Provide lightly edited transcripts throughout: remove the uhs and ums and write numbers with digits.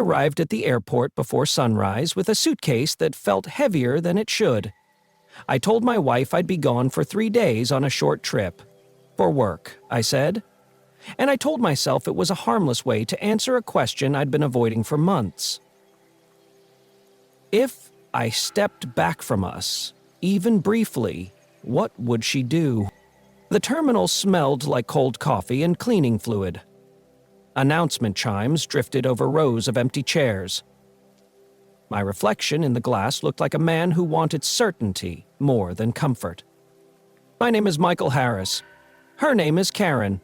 arrived at the airport before sunrise with a suitcase that felt heavier than it should. I told my wife I'd be gone for 3 days on a short trip. For work, I said. And I told myself it was a harmless way to answer a question I'd been avoiding for months. If I stepped back from us, even briefly, what would she do? The terminal smelled like cold coffee and cleaning fluid. Announcement chimes drifted over rows of empty chairs. My reflection in the glass looked like a man who wanted certainty more than comfort. My name is Michael Harris. Her name is Karen.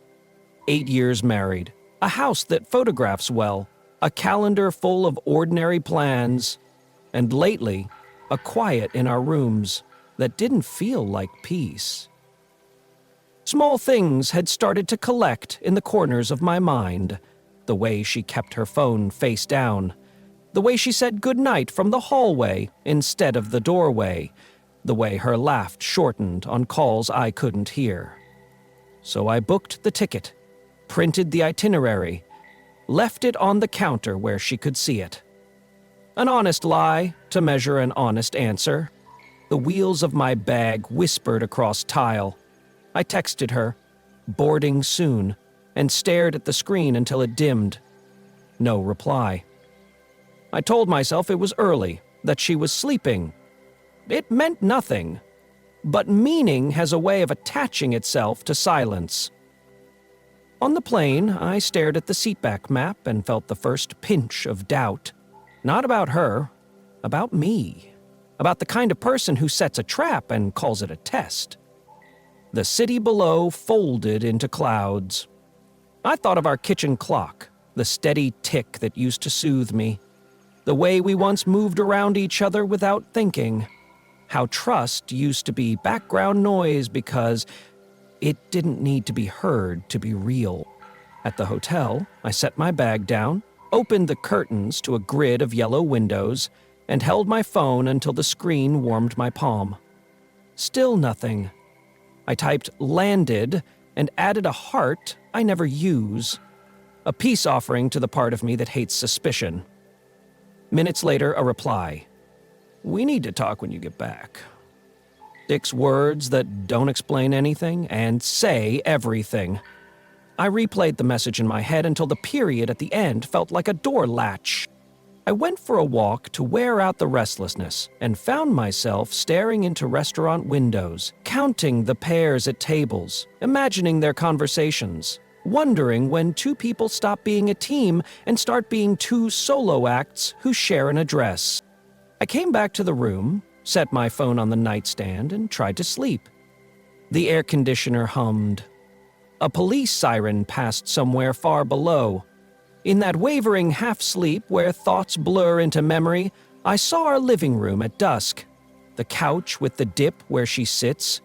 8 years married, a house that photographs well, a calendar full of ordinary plans, and lately, a quiet in our rooms that didn't feel like peace. Small things had started to collect in the corners of my mind. The way she kept her phone face down. The way she said goodnight from the hallway instead of the doorway. The way her laugh shortened on calls I couldn't hear. So I booked the ticket, printed the itinerary, left it on the counter where she could see it. An honest lie to measure an honest answer. The wheels of my bag whispered across tile. I texted her, boarding soon, and stared at the screen until it dimmed. No reply. I told myself it was early, that she was sleeping. It meant nothing, but meaning has a way of attaching itself to silence. On the plane, I stared at the seatback map and felt the first pinch of doubt. Not about her, about me. About the kind of person who sets a trap and calls it a test. The city below folded into clouds. I thought of our kitchen clock, the steady tick that used to soothe me. The way we once moved around each other without thinking. How trust used to be background noise because it didn't need to be heard to be real. At the hotel, I set my bag down, opened the curtains to a grid of yellow windows, and held my phone until the screen warmed my palm. Still nothing. I typed landed and added a heart I never use. A peace offering to the part of me that hates suspicion. Minutes later, a reply. We need to talk when you get back. 6 words that don't explain anything and say everything. I replayed the message in my head until the period at the end felt like a door latch. I went for a walk to wear out the restlessness and found myself staring into restaurant windows, counting the pairs at tables, imagining their conversations, wondering when 2 people stop being a team and start being 2 solo acts who share an address. I came back to the room, set my phone on the nightstand, and tried to sleep. The air conditioner hummed. A police siren passed somewhere far below. In that wavering half-sleep where thoughts blur into memory, I saw our living room at dusk. The couch with the dip where she sits.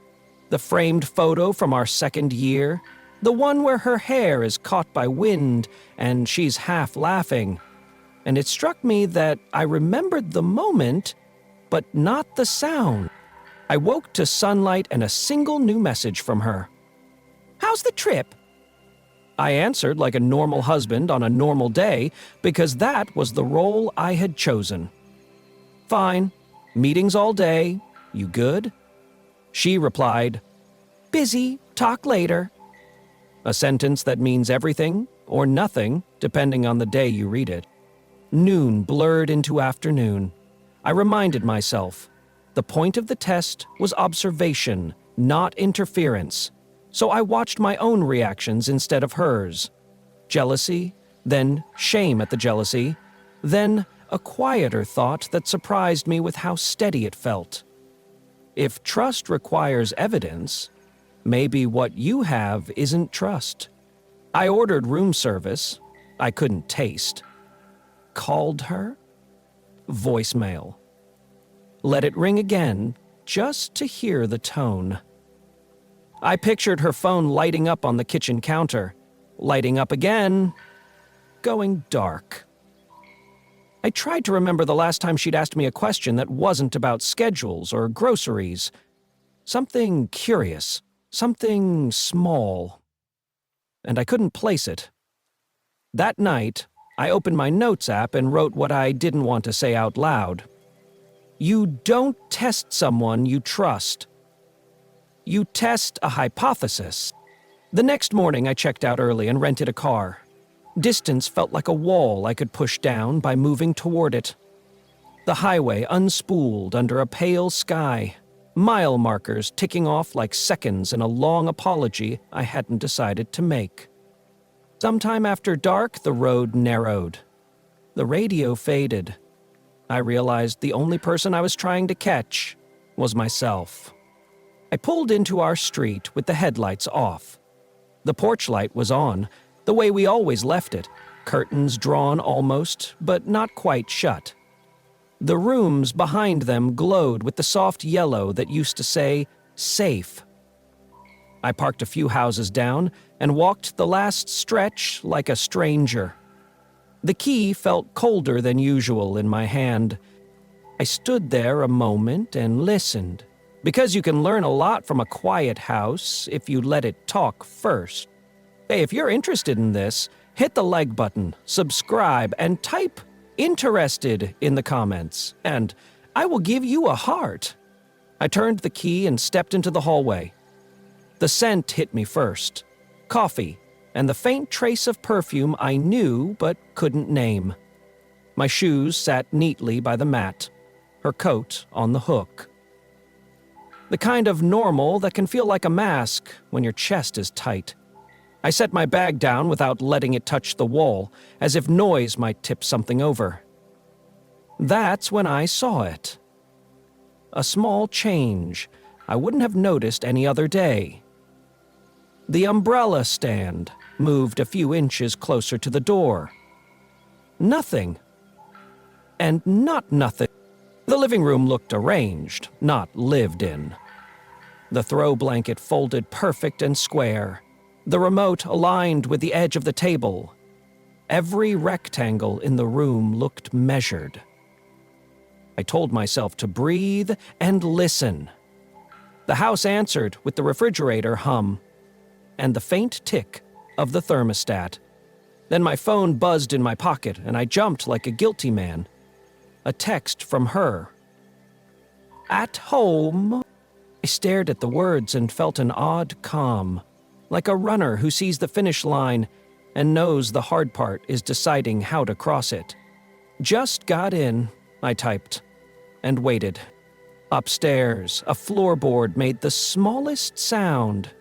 The framed photo from our 2nd year. The one where her hair is caught by wind and she's half laughing. And it struck me that I remembered the moment, but not the sound. I woke to sunlight and a single new message from her. How's the trip? I answered like a normal husband on a normal day because that was the role I had chosen. Fine. Meetings all day. You good? She replied, busy, talk later. A sentence that means everything or nothing, depending on the day you read it. Noon blurred into afternoon. I reminded myself, the point of the test was observation, not interference. So I watched my own reactions instead of hers. Jealousy, then shame at the jealousy, then a quieter thought that surprised me with how steady it felt. If trust requires evidence, maybe what you have isn't trust. I ordered room service. I couldn't taste. Called her? Voicemail. Let it ring again, just to hear the tone. I pictured her phone lighting up on the kitchen counter, lighting up again, going dark. I tried to remember the last time she'd asked me a question that wasn't about schedules or groceries. Something curious, something small. And I couldn't place it. That night, I opened my notes app and wrote what I didn't want to say out loud. You don't test someone you trust. You test a hypothesis. The next morning, I checked out early and rented a car. Distance felt like a wall I could push down by moving toward it. The highway unspooled under a pale sky, mile markers ticking off like seconds in a long apology I hadn't decided to make. Sometime after dark, the road narrowed. The radio faded. I realized the only person I was trying to catch was myself. I pulled into our street with the headlights off. The porch light was on, the way we always left it, curtains drawn almost, but not quite shut. The rooms behind them glowed with the soft yellow that used to say, safe. I parked a few houses down and walked the last stretch like a stranger. The key felt colder than usual in my hand. I stood there a moment and listened, because you can learn a lot from a quiet house if you let it talk first. Hey, if you're interested in this, hit the like button, subscribe, and type interested in the comments, and I will give you a heart. I turned the key and stepped into the hallway. The scent hit me first. Coffee, and the faint trace of perfume I knew but couldn't name. My shoes sat neatly by the mat, her coat on the hook. The kind of normal that can feel like a mask when your chest is tight. I set my bag down without letting it touch the wall, as if noise might tip something over. That's when I saw it. A small change I wouldn't have noticed any other day. The umbrella stand moved a few inches closer to the door. Nothing. And not nothing. The living room looked arranged, not lived in. The throw blanket folded perfect and square. The remote aligned with the edge of the table. Every rectangle in the room looked measured. I told myself to breathe and listen. The house answered with the refrigerator hum and the faint tick of the thermostat. Then my phone buzzed in my pocket and I jumped like a guilty man. A text from her. At home. I stared at the words and felt an odd calm, like a runner who sees the finish line and knows the hard part is deciding how to cross it. Just got in, I typed, and waited. Upstairs, a floorboard made the smallest sound.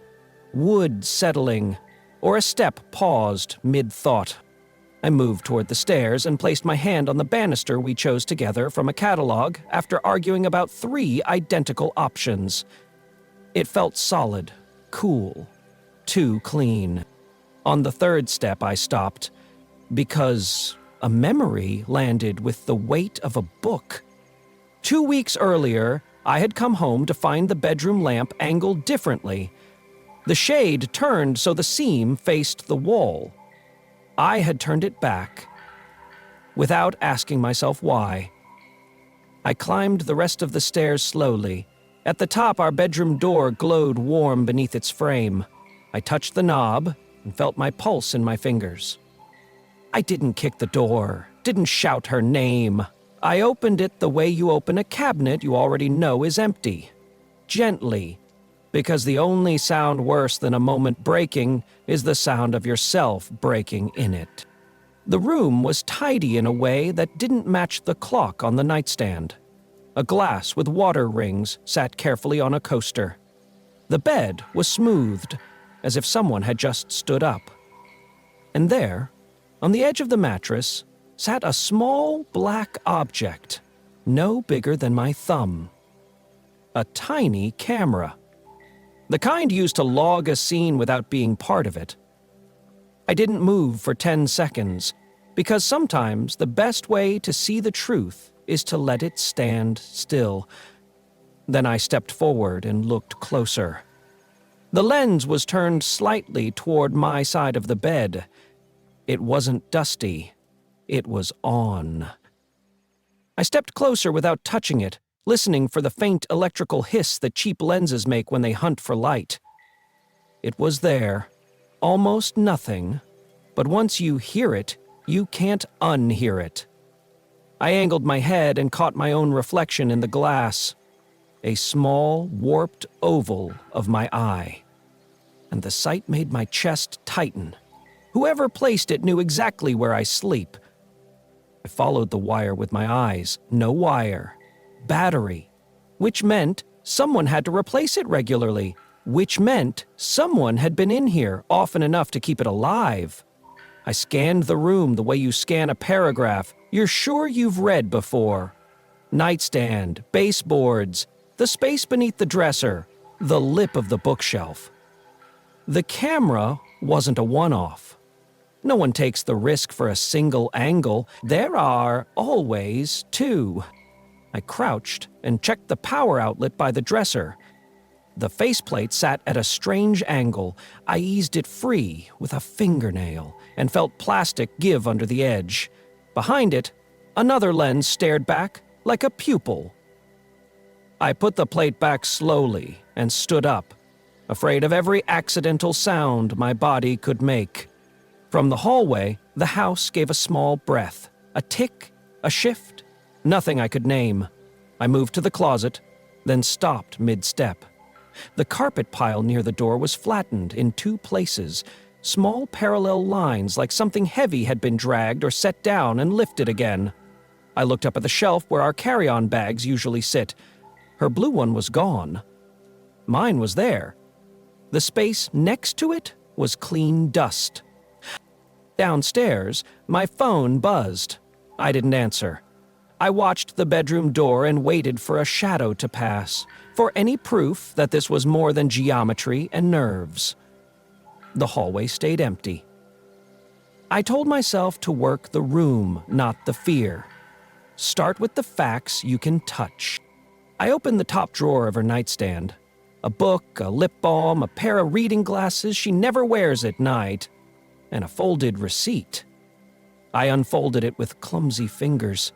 Wood settling, or a step paused mid-thought. I moved toward the stairs and placed my hand on the banister we chose together from a catalog after arguing about 3 identical options. It felt solid, cool, too clean. On the 3rd step, I stopped, because a memory landed with the weight of a book. 2 weeks earlier, I had come home to find the bedroom lamp angled differently. The shade turned so the seam faced the wall. I had turned it back, without asking myself why. I climbed the rest of the stairs slowly. At the top, our bedroom door glowed warm beneath its frame. I touched the knob and felt my pulse in my fingers. I didn't kick the door, didn't shout her name. I opened it the way you open a cabinet you already know is empty. Gently, because the only sound worse than a moment breaking is the sound of yourself breaking in it. The room was tidy in a way that didn't match the clock on the nightstand. A glass with water rings sat carefully on a coaster. The bed was smoothed, as if someone had just stood up. And there, on the edge of the mattress, sat a small black object, no bigger than my thumb. A tiny camera. The kind used to log a scene without being part of it. I didn't move for 10 seconds, because sometimes the best way to see the truth is to let it stand still. Then I stepped forward and looked closer. The lens was turned slightly toward my side of the bed. It wasn't dusty. It was on. I stepped closer without touching it, listening for the faint electrical hiss that cheap lenses make when they hunt for light. It was there, almost nothing, but once you hear it, You can't unhear it. I angled my head and caught my own reflection in the glass. A small, warped oval of my eye. And the sight made my chest tighten. Whoever placed it knew exactly where I sleep. I followed the wire with my eyes. No wire. Battery. Which meant someone had to replace it regularly. Which meant someone had been in here often enough to keep it alive. I scanned the room the way you scan a paragraph you're sure you've read before. Nightstand, baseboards, the space beneath the dresser, the lip of the bookshelf. The camera wasn't a one-off. No one takes the risk for a single angle. There are always two. I crouched and checked the power outlet by the dresser. The faceplate sat at a strange angle. I eased it free with a fingernail and felt plastic give under the edge. Behind it, another lens stared back like a pupil. I put the plate back slowly and stood up, afraid of every accidental sound my body could make. From the hallway, the house gave a small breath, a tick, a shift, nothing I could name. I moved to the closet, then stopped mid-step. The carpet pile near the door was flattened in two places, small parallel lines like something heavy had been dragged or set down and lifted again. I looked up at the shelf where our carry-on bags usually sit. Her blue one was gone. Mine was there. The space next to it was clean dust. Downstairs, my phone buzzed. I didn't answer. I watched the bedroom door and waited for a shadow to pass, for any proof that this was more than geometry and nerves. The hallway stayed empty. I told myself to work the room, not the fear. Start with the facts you can touch. I opened the top drawer of her nightstand. A book, a lip balm, a pair of reading glasses she never wears at night, and a folded receipt. I unfolded it with clumsy fingers.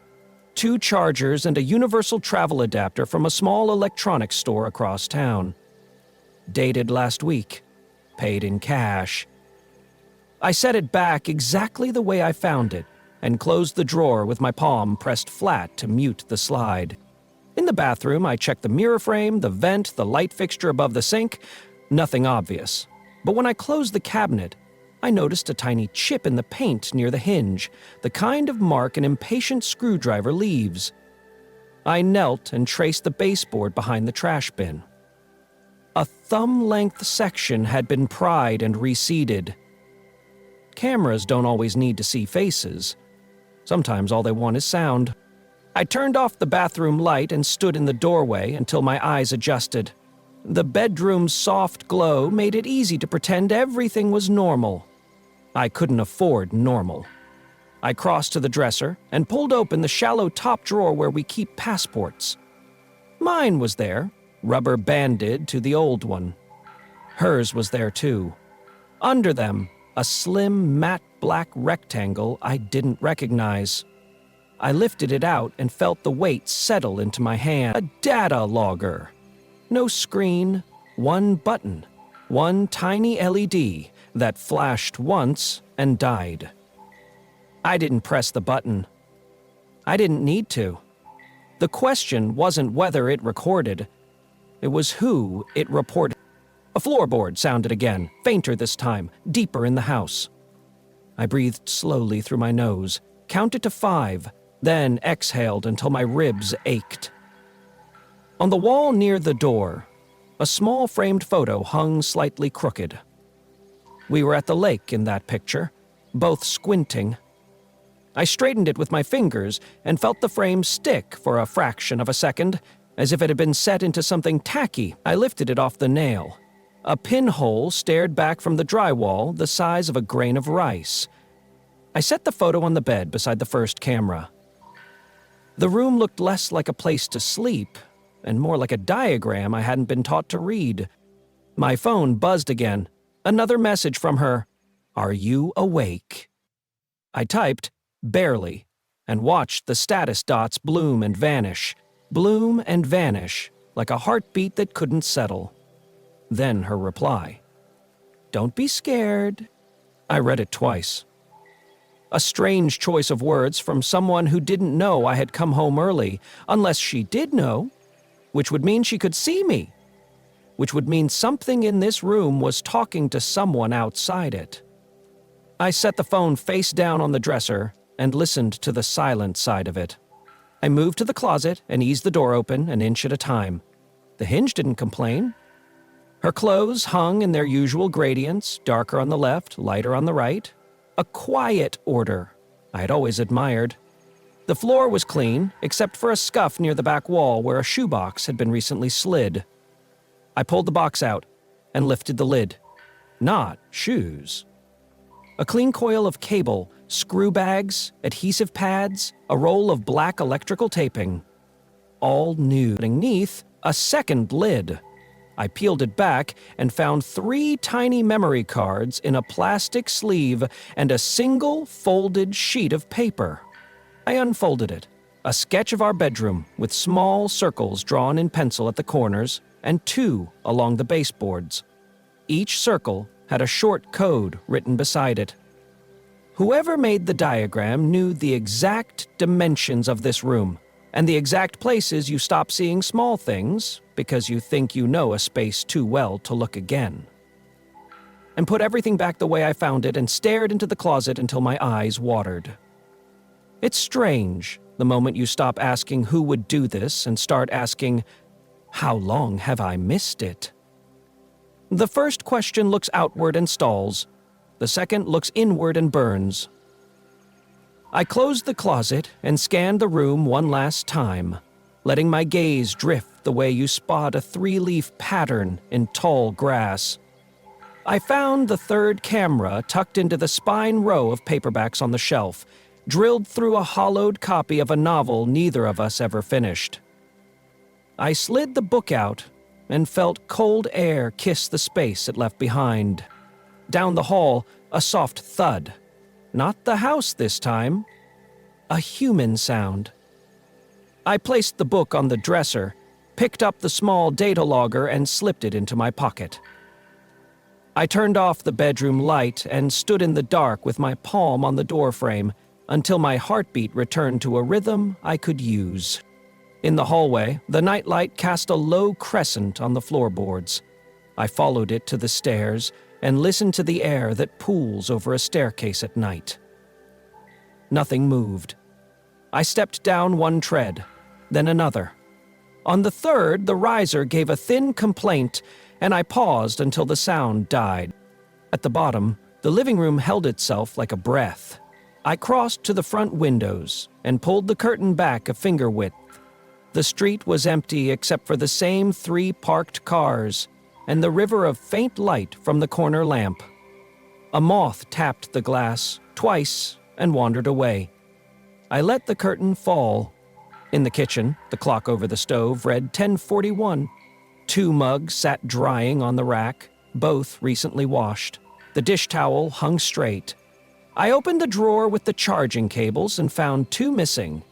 2 chargers and a universal travel adapter from a small electronics store across town. Dated last week. Paid in cash. I set it back exactly the way I found it and closed the drawer with my palm pressed flat to mute the slide. In the bathroom, I checked the mirror frame, the vent, the light fixture above the sink. Nothing obvious. But when I closed the cabinet, I noticed a tiny chip in the paint near the hinge, the kind of mark an impatient screwdriver leaves. I knelt and traced the baseboard behind the trash bin. A thumb-length section had been pried and reseated. Cameras don't always need to see faces. Sometimes all they want is sound. I turned off the bathroom light and stood in the doorway until my eyes adjusted. The bedroom's soft glow made it easy to pretend everything was normal. I couldn't afford normal. I crossed to the dresser and pulled open the shallow top drawer where we keep passports. Mine was there, rubber banded to the old one. Hers was there too. Under them, a slim, matte black rectangle I didn't recognize. I lifted it out and felt the weight settle into my hand. A data logger. No screen, one button, one tiny LED that flashed once and died. I didn't press the button. I didn't need to. The question wasn't whether it recorded. It was who it reported. A floorboard sounded again, fainter this time, deeper in the house. I breathed slowly through my nose, counted to 5, then exhaled until my ribs ached. On the wall near the door, a small framed photo hung slightly crooked. We were at the lake in that picture, both squinting. I straightened it with my fingers and felt the frame stick for a fraction of a second, as if it had been set into something tacky. I lifted it off the nail. A pinhole stared back from the drywall the size of a grain of rice. I set the photo on the bed beside the first camera. The room looked less like a place to sleep, and more like a diagram I hadn't been taught to read. My phone buzzed again. Another message from her. Are you awake? I typed, barely, and watched the status dots bloom and vanish, like a heartbeat that couldn't settle. Then her reply. Don't be scared. I read it twice. A strange choice of words from someone who didn't know I had come home early, unless she did know, which would mean she could see me, which would mean something in this room was talking to someone outside it. I set the phone face down on the dresser and listened to the silent side of it. I moved to the closet and eased the door open an inch at a time. The hinge didn't complain. Her clothes hung in their usual gradients, darker on the left, lighter on the right. A quiet order I had always admired. The floor was clean, except for a scuff near the back wall where a shoebox had been recently slid. I pulled the box out and lifted the lid. Not shoes. A clean coil of cable, screw bags, adhesive pads, a roll of black electrical taping. All new. Beneath, a second lid. I peeled it back and found 3 tiny memory cards in a plastic sleeve and a single folded sheet of paper. I unfolded it. A sketch of our bedroom with small circles drawn in pencil at the corners and 2 along the baseboards. Each circle had a short code written beside it. Whoever made the diagram knew the exact dimensions of this room and the exact places you stop seeing small things because you think you know a space too well to look again. And put everything back the way I found it and stared into the closet until my eyes watered. It's strange, the moment you stop asking who would do this and start asking, how long have I missed it? The first question looks outward and stalls. The second looks inward and burns. I closed the closet and scanned the room one last time, letting my gaze drift the way you spot a 3-leaf pattern in tall grass. I found the third camera tucked into the spine row of paperbacks on the shelf, drilled through a hollowed copy of a novel neither of us ever finished. I slid the book out and felt cold air kiss the space it left behind. Down the hall, a soft thud. Not the house this time. A human sound. I placed the book on the dresser, picked up the small data logger and slipped it into my pocket. I turned off the bedroom light and stood in the dark with my palm on the doorframe until my heartbeat returned to a rhythm I could use. In the hallway, the nightlight cast a low crescent on the floorboards. I followed it to the stairs and listened to the air that pools over a staircase at night. Nothing moved. I stepped down one tread, then another. On the third, the riser gave a thin complaint, and I paused until the sound died. At the bottom, the living room held itself like a breath. I crossed to the front windows and pulled the curtain back a finger width. The street was empty except for the same 3 parked cars and the river of faint light from the corner lamp. A moth tapped the glass twice and wandered away. I let the curtain fall. In the kitchen, the clock over the stove read 10:41. 2 mugs sat drying on the rack, both recently washed. The dish towel hung straight. I opened the drawer with the charging cables and found 2 missing.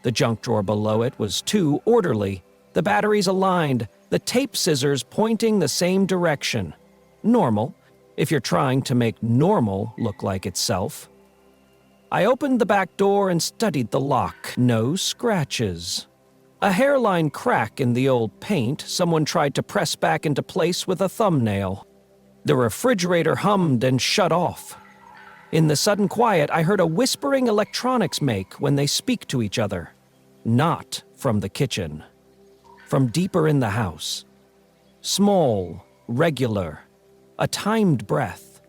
The junk drawer below it was too orderly. The batteries aligned, the tape scissors pointing the same direction. Normal, if you're trying to make normal look like itself. I opened the back door and studied the lock. No scratches. A hairline crack in the old paint someone tried to press back into place with a thumbnail. The refrigerator hummed and shut off. In the sudden quiet, I heard a whispering electronics make when they speak to each other. Not from the kitchen. From deeper in the house. Small, regular, a timed breath.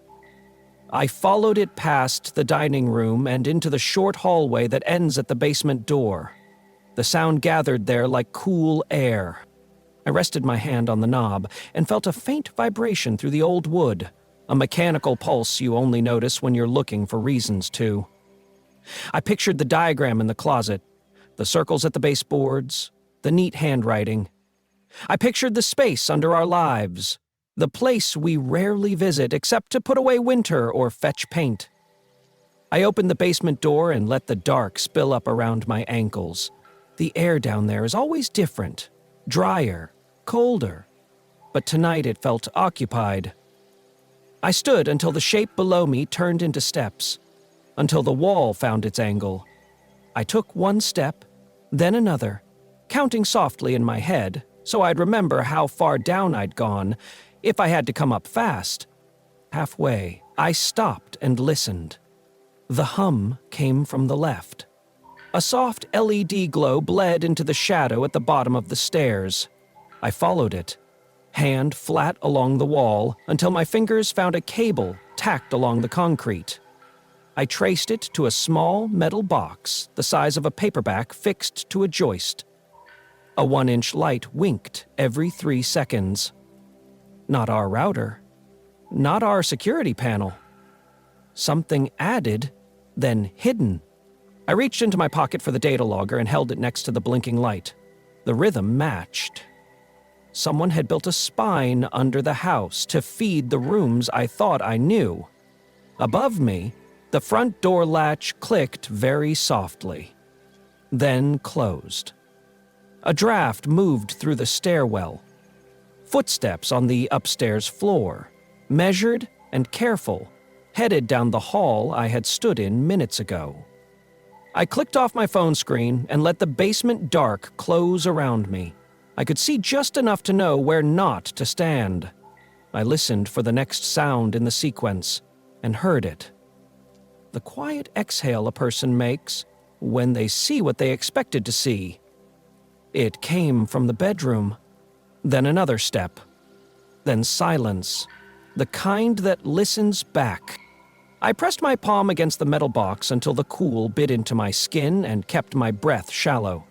I followed it past the dining room and into the short hallway that ends at the basement door. The sound gathered there like cool air. I rested my hand on the knob and felt a faint vibration through the old wood, a mechanical pulse you only notice when you're looking for reasons to. I pictured the diagram in the closet, the circles at the baseboards, the neat handwriting. I pictured the space under our lives, the place we rarely visit except to put away winter or fetch paint. I opened the basement door and let the dark spill up around my ankles. The air down there is always different, drier, colder, but tonight it felt occupied. I stood until the shape below me turned into steps. until the wall found its angle. I took one step, then another, counting softly in my head so I'd remember how far down I'd gone if I had to come up fast. Halfway, I stopped and listened. The hum came from the left. A soft LED glow bled into the shadow at the bottom of the stairs. I followed it, hand flat along the wall, until my fingers found a cable tacked along the concrete. I traced it to a small metal box the size of a paperback fixed to a joist. A 1-inch light winked every 3 seconds. Not our router. Not our security panel. Something added, then hidden. I reached into my pocket for the data logger and held it next to the blinking light. The rhythm matched. Someone had built a spine under the house to feed the rooms I thought I knew. Above me, the front door latch clicked very softly, then closed. A draft moved through the stairwell. Footsteps on the upstairs floor, measured and careful, headed down the hall I had stood in minutes ago. I clicked off my phone screen and let the basement dark close around me. I could see just enough to know where not to stand. I listened for the next sound in the sequence and heard it. The quiet exhale a person makes when they see what they expected to see. It came from the bedroom. Then another step. Then silence. The kind that listens back. I pressed my palm against the metal box until the cool bit into my skin and kept my breath shallow.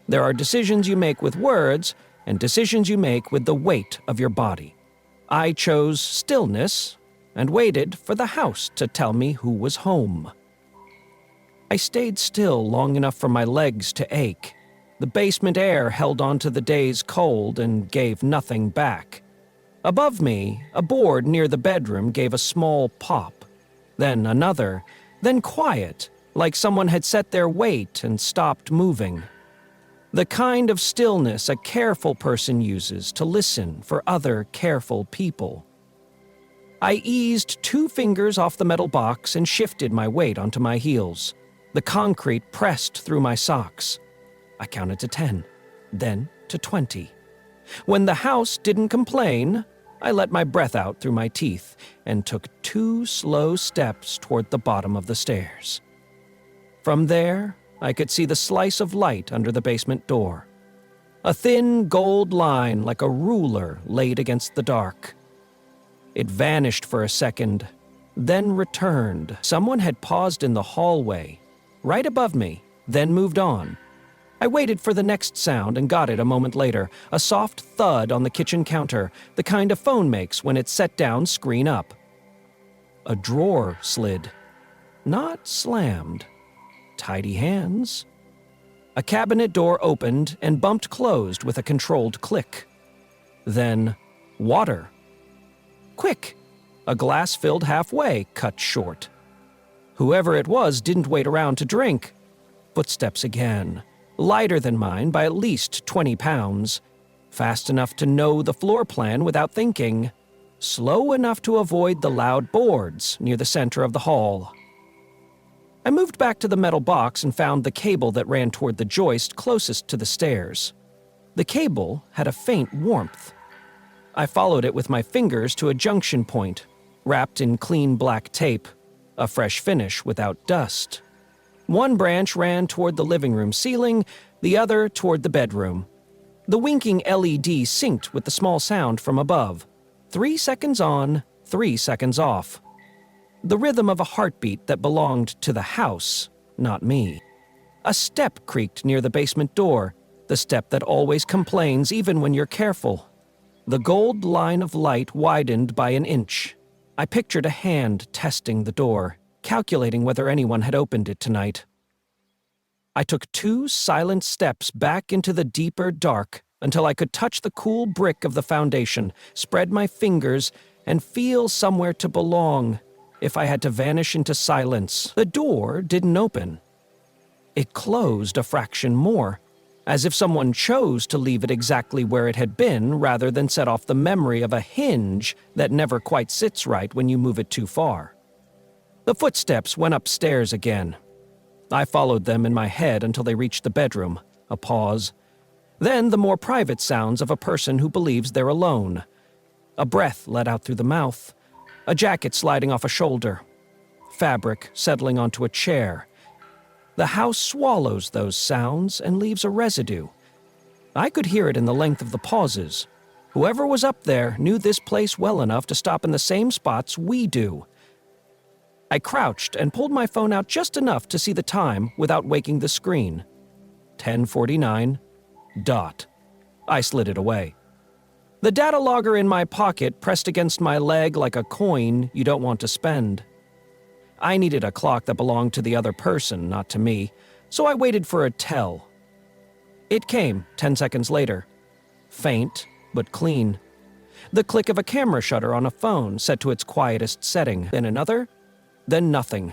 There are decisions you make with words and decisions you make with the weight of your body. I chose stillness and waited for the house to tell me who was home. I stayed still long enough for my legs to ache. The basement air held onto the day's cold and gave nothing back. Above me, a board near the bedroom gave a small pop. Then another, then quiet, like someone had set their weight and stopped moving. The kind of stillness a careful person uses to listen for other careful people. I eased 2 fingers off the metal box and shifted my weight onto my heels. The concrete pressed through my socks. I counted to 10, then to 20. When the house didn't complain, I let my breath out through my teeth and took 2 slow steps toward the bottom of the stairs. From there, I could see the slice of light under the basement door. A thin gold line like a ruler laid against the dark. It vanished for a second, then returned. Someone had paused in the hallway, right above me, then moved on. I waited for the next sound and got it a moment later, a soft thud on the kitchen counter, the kind a phone makes when it's set down screen up. A drawer slid. Not slammed. Tidy hands. A cabinet door opened and bumped closed with a controlled click. Then, water. Quick! A glass filled halfway, cut short. Whoever it was didn't wait around to drink. Footsteps again. Lighter than mine by at least 20 pounds. Fast enough to know the floor plan without thinking. Slow enough to avoid the loud boards near the center of the hall. I moved back to the metal box and found the cable that ran toward the joist closest to the stairs. The cable had a faint warmth. I followed it with my fingers to a junction point, wrapped in clean black tape, a fresh finish without dust. One branch ran toward the living room ceiling, the other toward the bedroom. The winking LED synced with the small sound from above. 3 seconds on, 3 seconds off. The rhythm of a heartbeat that belonged to the house, not me. A step creaked near the basement door, the step that always complains even when you're careful. The gold line of light widened by an inch. I pictured a hand testing the door, calculating whether anyone had opened it tonight. I took 2 silent steps back into the deeper dark until I could touch the cool brick of the foundation, spread my fingers, and feel somewhere to belong. If I had to vanish into silence, the door didn't open. It closed a fraction more, as if someone chose to leave it exactly where it had been rather than set off the memory of a hinge that never quite sits right when you move it too far. The footsteps went upstairs again. I followed them in my head until they reached the bedroom. A pause. Then the more private sounds of a person who believes they're alone. A breath let out through the mouth. A jacket sliding off a shoulder. Fabric settling onto a chair. The house swallows those sounds and leaves a residue. I could hear it in the length of the pauses. Whoever was up there knew this place well enough to stop in the same spots we do. I crouched and pulled my phone out just enough to see the time without waking the screen. 10:49. Dot. I slid it away. The data logger in my pocket pressed against my leg like a coin you don't want to spend. I needed a clock that belonged to the other person, not to me, so I waited for a tell. It came 10 seconds later. Faint, but clean. The click of a camera shutter on a phone set to its quietest setting, then another, then nothing.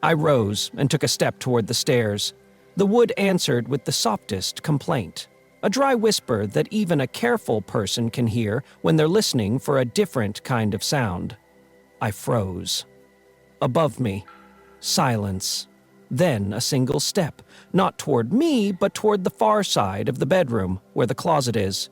I rose and took a step toward the stairs. The wood answered with the softest complaint, a dry whisper that even a careful person can hear when they're listening for a different kind of sound. I froze. Above me, silence. Then a single step, not toward me, but toward the far side of the bedroom, where the closet is.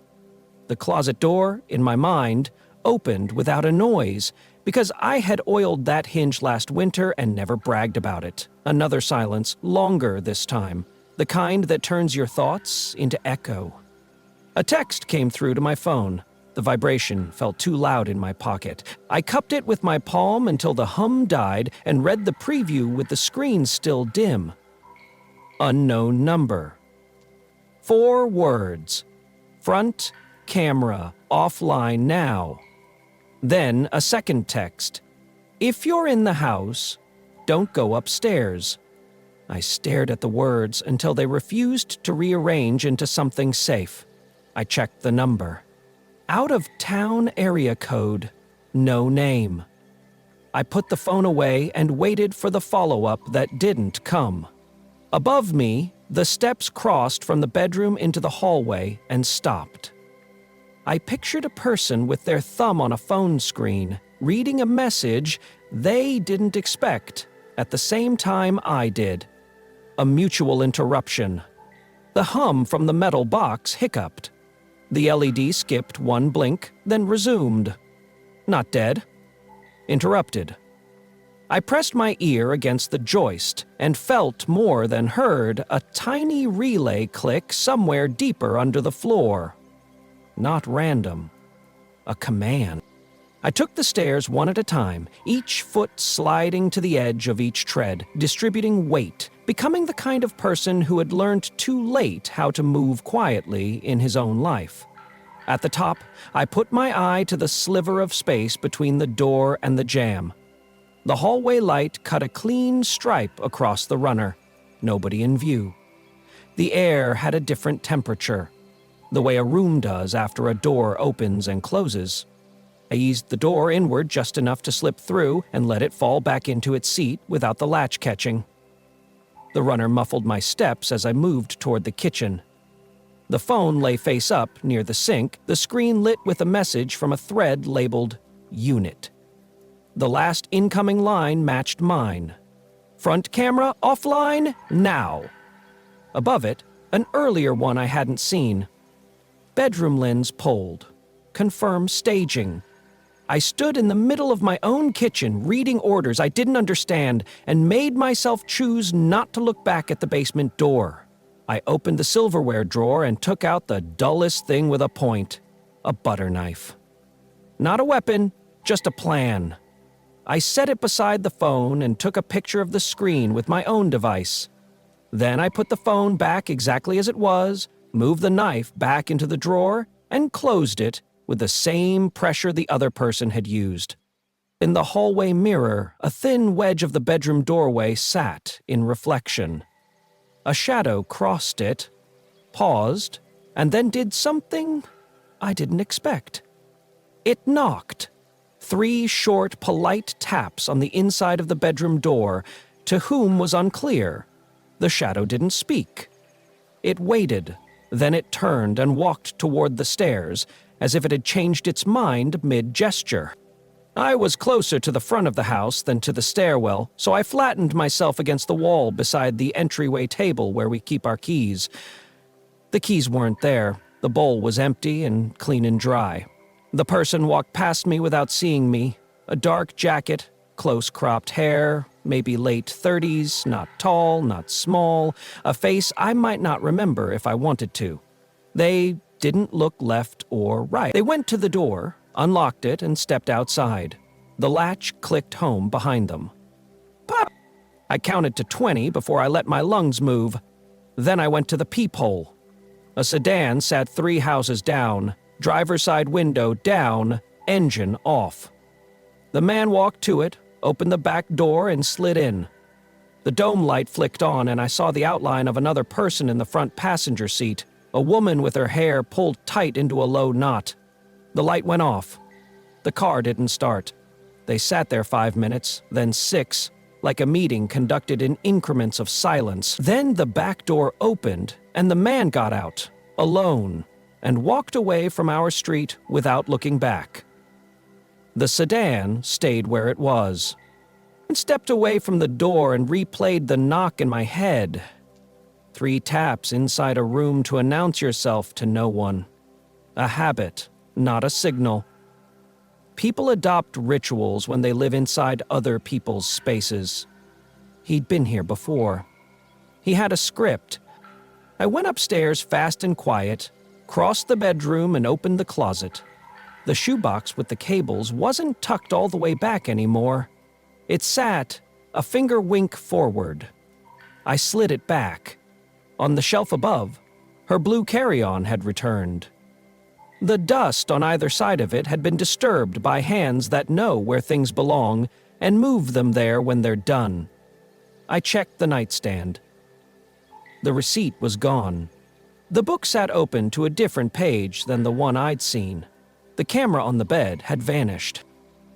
The closet door, in my mind, opened without a noise, because I had oiled that hinge last winter and never bragged about it. Another silence, longer this time, the kind that turns your thoughts into echo. A text came through to my phone. The vibration felt too loud in my pocket. I cupped it with my palm until the hum died and read the preview with the screen still dim. Unknown number. 4 words. Front, camera, offline now. Then a second text. If you're in the house, don't go upstairs. I stared at the words until they refused to rearrange into something safe. I checked the number. Out-of-town area code. No name. I put the phone away and waited for the follow-up that didn't come. Above me, the steps crossed from the bedroom into the hallway and stopped. I pictured a person with their thumb on a phone screen, reading a message they didn't expect at the same time I did. A mutual interruption. The hum from the metal box hiccuped. The LED skipped one blink, then resumed. Not dead. Interrupted. I pressed my ear against the joist and felt more than heard a tiny relay click somewhere deeper under the floor. Not random. A command. I took the stairs one at a time, each foot sliding to the edge of each tread, distributing weight, becoming the kind of person who had learned too late how to move quietly in his own life. At the top, I put my eye to the sliver of space between the door and the jamb. The hallway light cut a clean stripe across the runner. Nobody in view. The air had a different temperature, the way a room does after a door opens and closes. I eased the door inward just enough to slip through and let it fall back into its seat without the latch catching. The runner muffled my steps as I moved toward the kitchen. The phone lay face up near the sink, the screen lit with a message from a thread labeled Unit. The last incoming line matched mine. Front camera offline now. Above it, an earlier one I hadn't seen. Bedroom lens pulled. Confirm staging. I stood in the middle of my own kitchen reading orders I didn't understand and made myself choose not to look back at the basement door. I opened the silverware drawer and took out the dullest thing with a point, a butter knife. Not a weapon, just a plan. I set it beside the phone and took a picture of the screen with my own device. Then I put the phone back exactly as it was, moved the knife back into the drawer, and closed it with the same pressure the other person had used. In the hallway mirror, a thin wedge of the bedroom doorway sat in reflection. A shadow crossed it, paused, and then did something I didn't expect. It knocked. 3 short, polite taps on the inside of the bedroom door, to whom was unclear. The shadow didn't speak. It waited, then it turned and walked toward the stairs, as if it had changed its mind mid-gesture. I was closer to the front of the house than to the stairwell, so I flattened myself against the wall beside the entryway table where we keep our keys. The keys weren't there. The bowl was empty and clean and dry. The person walked past me without seeing me. A dark jacket, close-cropped hair, maybe late 30s, not tall, not small, a face I might not remember if I wanted to. They didn't look left or right. They went to the door, unlocked it, and stepped outside. The latch clicked home behind them. Pop! I counted to 20 before I let my lungs move. Then I went to the peephole. A sedan sat 3 houses down, driver's side window down, engine off. The man walked to it, opened the back door, and slid in. The dome light flicked on, and I saw the outline of another person in the front passenger seat, a woman with her hair pulled tight into a low knot. The light went off. The car didn't start. They sat there 5 minutes, then 6, like a meeting conducted in increments of silence. Then the back door opened, and the man got out, alone, and walked away from our street without looking back. The sedan stayed where it was. I stepped away from the door and replayed the knock in my head. 3 taps inside a room to announce yourself to no one. A habit, not a signal. People adopt rituals when they live inside other people's spaces. He'd been here before. He had a script. I went upstairs fast and quiet, crossed the bedroom and opened the closet. The shoebox with the cables wasn't tucked all the way back anymore. It sat a finger wink forward. I slid it back. On the shelf above, her blue carry-on had returned. The dust on either side of it had been disturbed by hands that know where things belong and move them there when they're done. I checked the nightstand. The receipt was gone. The book sat open to a different page than the one I'd seen. The camera on the bed had vanished.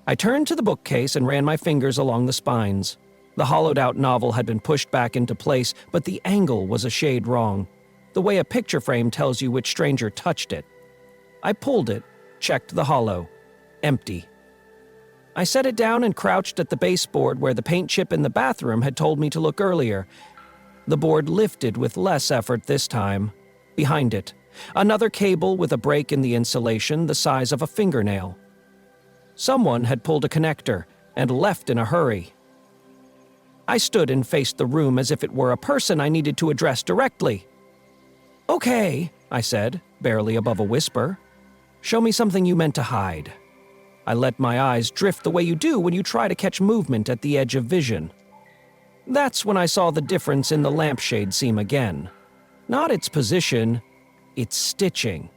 I turned to the bookcase and ran my fingers along the spines. The hollowed-out novel had been pushed back into place, but the angle was a shade wrong, the way a picture frame tells you which stranger touched it. I pulled it, checked the hollow. Empty. I set it down and crouched at the baseboard where the paint chip in the bathroom had told me to look earlier. The board lifted with less effort this time. Behind it, another cable with a break in the insulation the size of a fingernail. Someone had pulled a connector and left in a hurry. I stood and faced the room as if it were a person I needed to address directly. "Okay," I said, barely above a whisper. "Show me something you meant to hide." I let my eyes drift the way you do when you try to catch movement at the edge of vision. That's when I saw the difference in the lampshade seam again. Not its position, its stitching.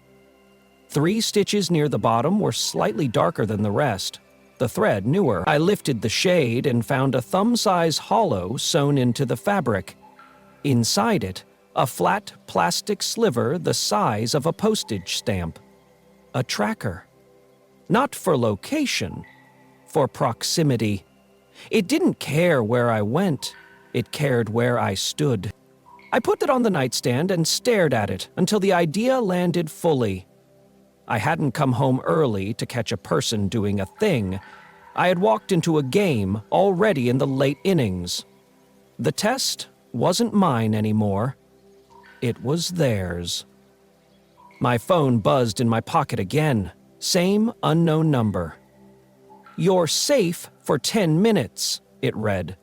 3 stitches near the bottom were slightly darker than the rest, the thread newer. I lifted the shade and found a thumb-size hollow sewn into the fabric. Inside it, a flat plastic sliver the size of a postage stamp. A tracker. Not for location, for proximity. It didn't care where I went, it cared where I stood. I put it on the nightstand and stared at it until the idea landed fully. I hadn't come home early to catch a person doing a thing. I had walked into a game already in the late innings. The test wasn't mine anymore. It was theirs. My phone buzzed in my pocket again. Same unknown number. "You're safe for 10 minutes, it read.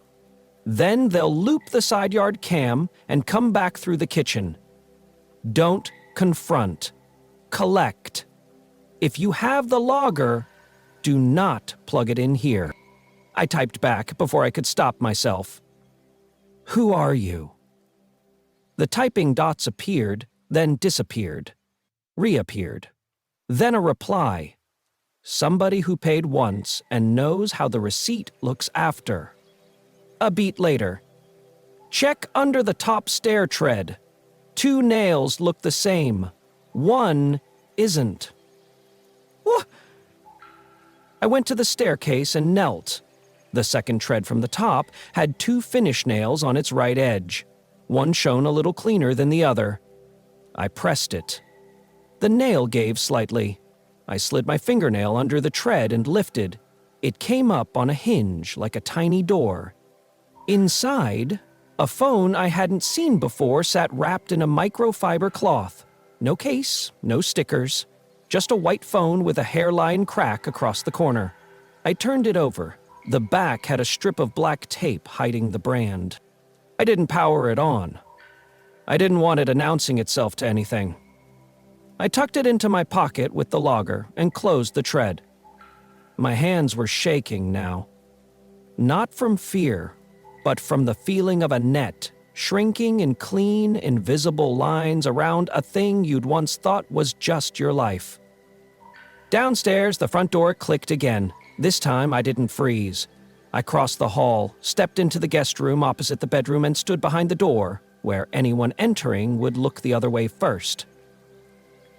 "Then they'll loop the side yard cam and come back through the kitchen. Don't confront. Collect. If you have the logger, do not plug it in here." I typed back before I could stop myself. "Who are you?" The typing dots appeared, then disappeared. Reappeared. Then a reply. Somebody who paid once and knows how the receipt looks after. A beat later. "Check under the top stair tread. 2 nails look the same. 1 isn't." Whoa. I went to the staircase and knelt. The second tread from the top had 2 finish nails on its right edge. One shone a little cleaner than the other. I pressed it. The nail gave slightly. I slid my fingernail under the tread and lifted. It came up on a hinge like a tiny door. Inside, a phone I hadn't seen before sat wrapped in a microfiber cloth. No case, no stickers, just a white phone with a hairline crack across the corner. I turned it over. The back had a strip of black tape hiding the brand. I didn't power it on. I didn't want it announcing itself to anything. I tucked it into my pocket with the logger and closed the tread. My hands were shaking now. Not from fear, but from the feeling of a net shrinking in clean, invisible lines around a thing you'd once thought was just your life. Downstairs, the front door clicked again. This time, I didn't freeze. I crossed the hall, stepped into the guest room opposite the bedroom, and stood behind the door, where anyone entering would look the other way first.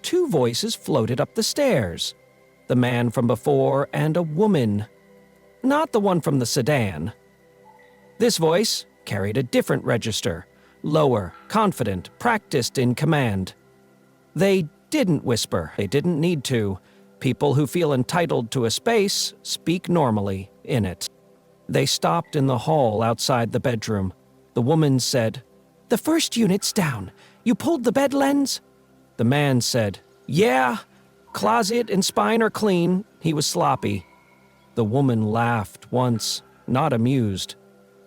Two voices floated up the stairs. The man from before and a woman. Not the one from the sedan. This voice carried a different register, lower, confident, practiced in command. They didn't whisper. They didn't need to. People who feel entitled to a space speak normally in it. They stopped in the hall outside the bedroom. The woman said, "The first unit's down. You pulled the bed lens?" The man said, "Yeah. Closet and spine are clean." He was sloppy. The woman laughed once, not amused.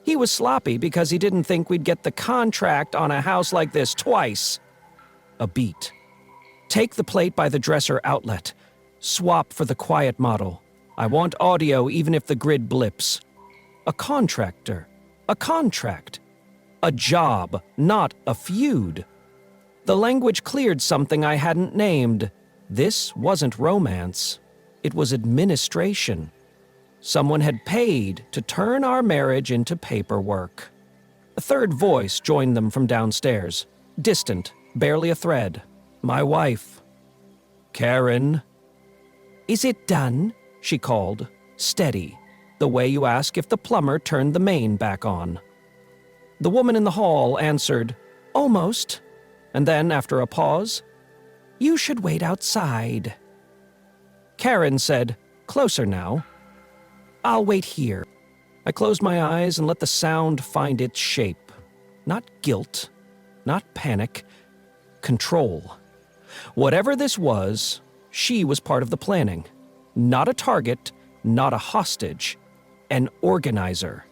He was sloppy because he didn't think we'd get the contract on a house like this twice. A beat. Take the plate by the dresser outlet. Swap for the quiet model. I want audio even if the grid blips. A contractor. A contract. A job, not a feud. The language cleared something I hadn't named. This wasn't romance. It was administration. Someone had paid to turn our marriage into paperwork. A third voice joined them from downstairs. Distant, barely a thread. My wife. "Karen." "Is it done?" she called, steady, the way you ask if the plumber turned the main back on. The woman in the hall answered, "Almost." And then, after a pause, "You should wait outside." Karen said, "Closer now." "I'll wait here." I closed my eyes and let the sound find its shape. Not guilt, not panic, control. Whatever this was, she was part of the planning. Not a target, not a hostage, an organizer.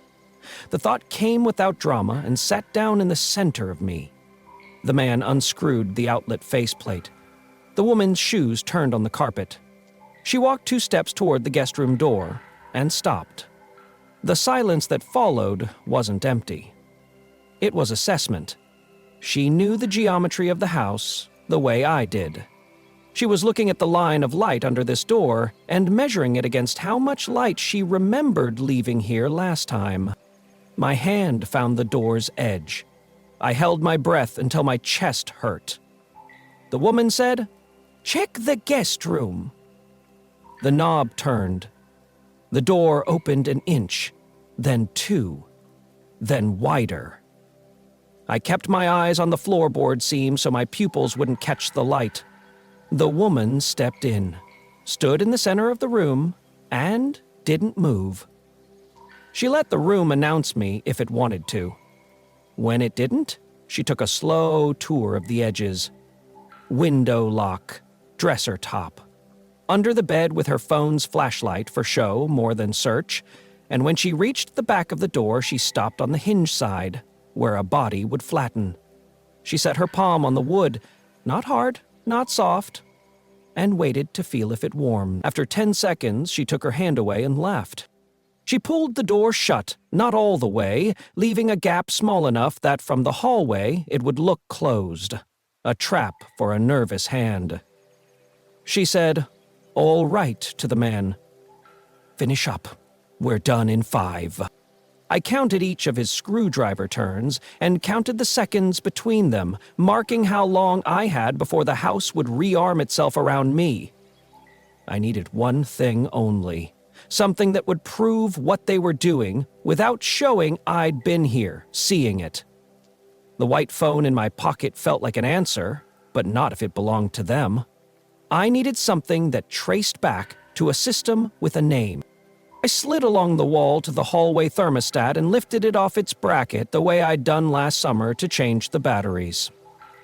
The thought came without drama and sat down in the center of me. The man unscrewed the outlet faceplate. The woman's shoes turned on the carpet. She walked 2 steps toward the guest room door and stopped. The silence that followed wasn't empty. It was assessment. She knew the geometry of the house the way I did. She was looking at the line of light under this door and measuring it against how much light she remembered leaving here last time. My hand found the door's edge. I held my breath until my chest hurt. The woman said, "Check the guest room." The knob turned. The door opened an inch, then 2, then wider. I kept my eyes on the floorboard seam so my pupils wouldn't catch the light. The woman stepped in, stood in the center of the room, and didn't move. She let the room announce me if it wanted to. When it didn't, she took a slow tour of the edges. Window lock, dresser top. Under the bed with her phone's flashlight for show more than search, and when she reached the back of the door, she stopped on the hinge side, where a body would flatten. She set her palm on the wood, not hard, not soft, and waited to feel if it warmed. After 10 seconds, she took her hand away and left. She pulled the door shut, not all the way, leaving a gap small enough that from the hallway it would look closed. A trap for a nervous hand. She said, "All right," to the man. "Finish up. We're done in 5. I counted each of his screwdriver turns and counted the seconds between them, marking how long I had before the house would rearm itself around me. I needed one thing only. Something that would prove what they were doing without showing I'd been here, seeing it. The white phone in my pocket felt like an answer, but not if it belonged to them. I needed something that traced back to a system with a name. I slid along the wall to the hallway thermostat and lifted it off its bracket the way I'd done last summer to change the batteries.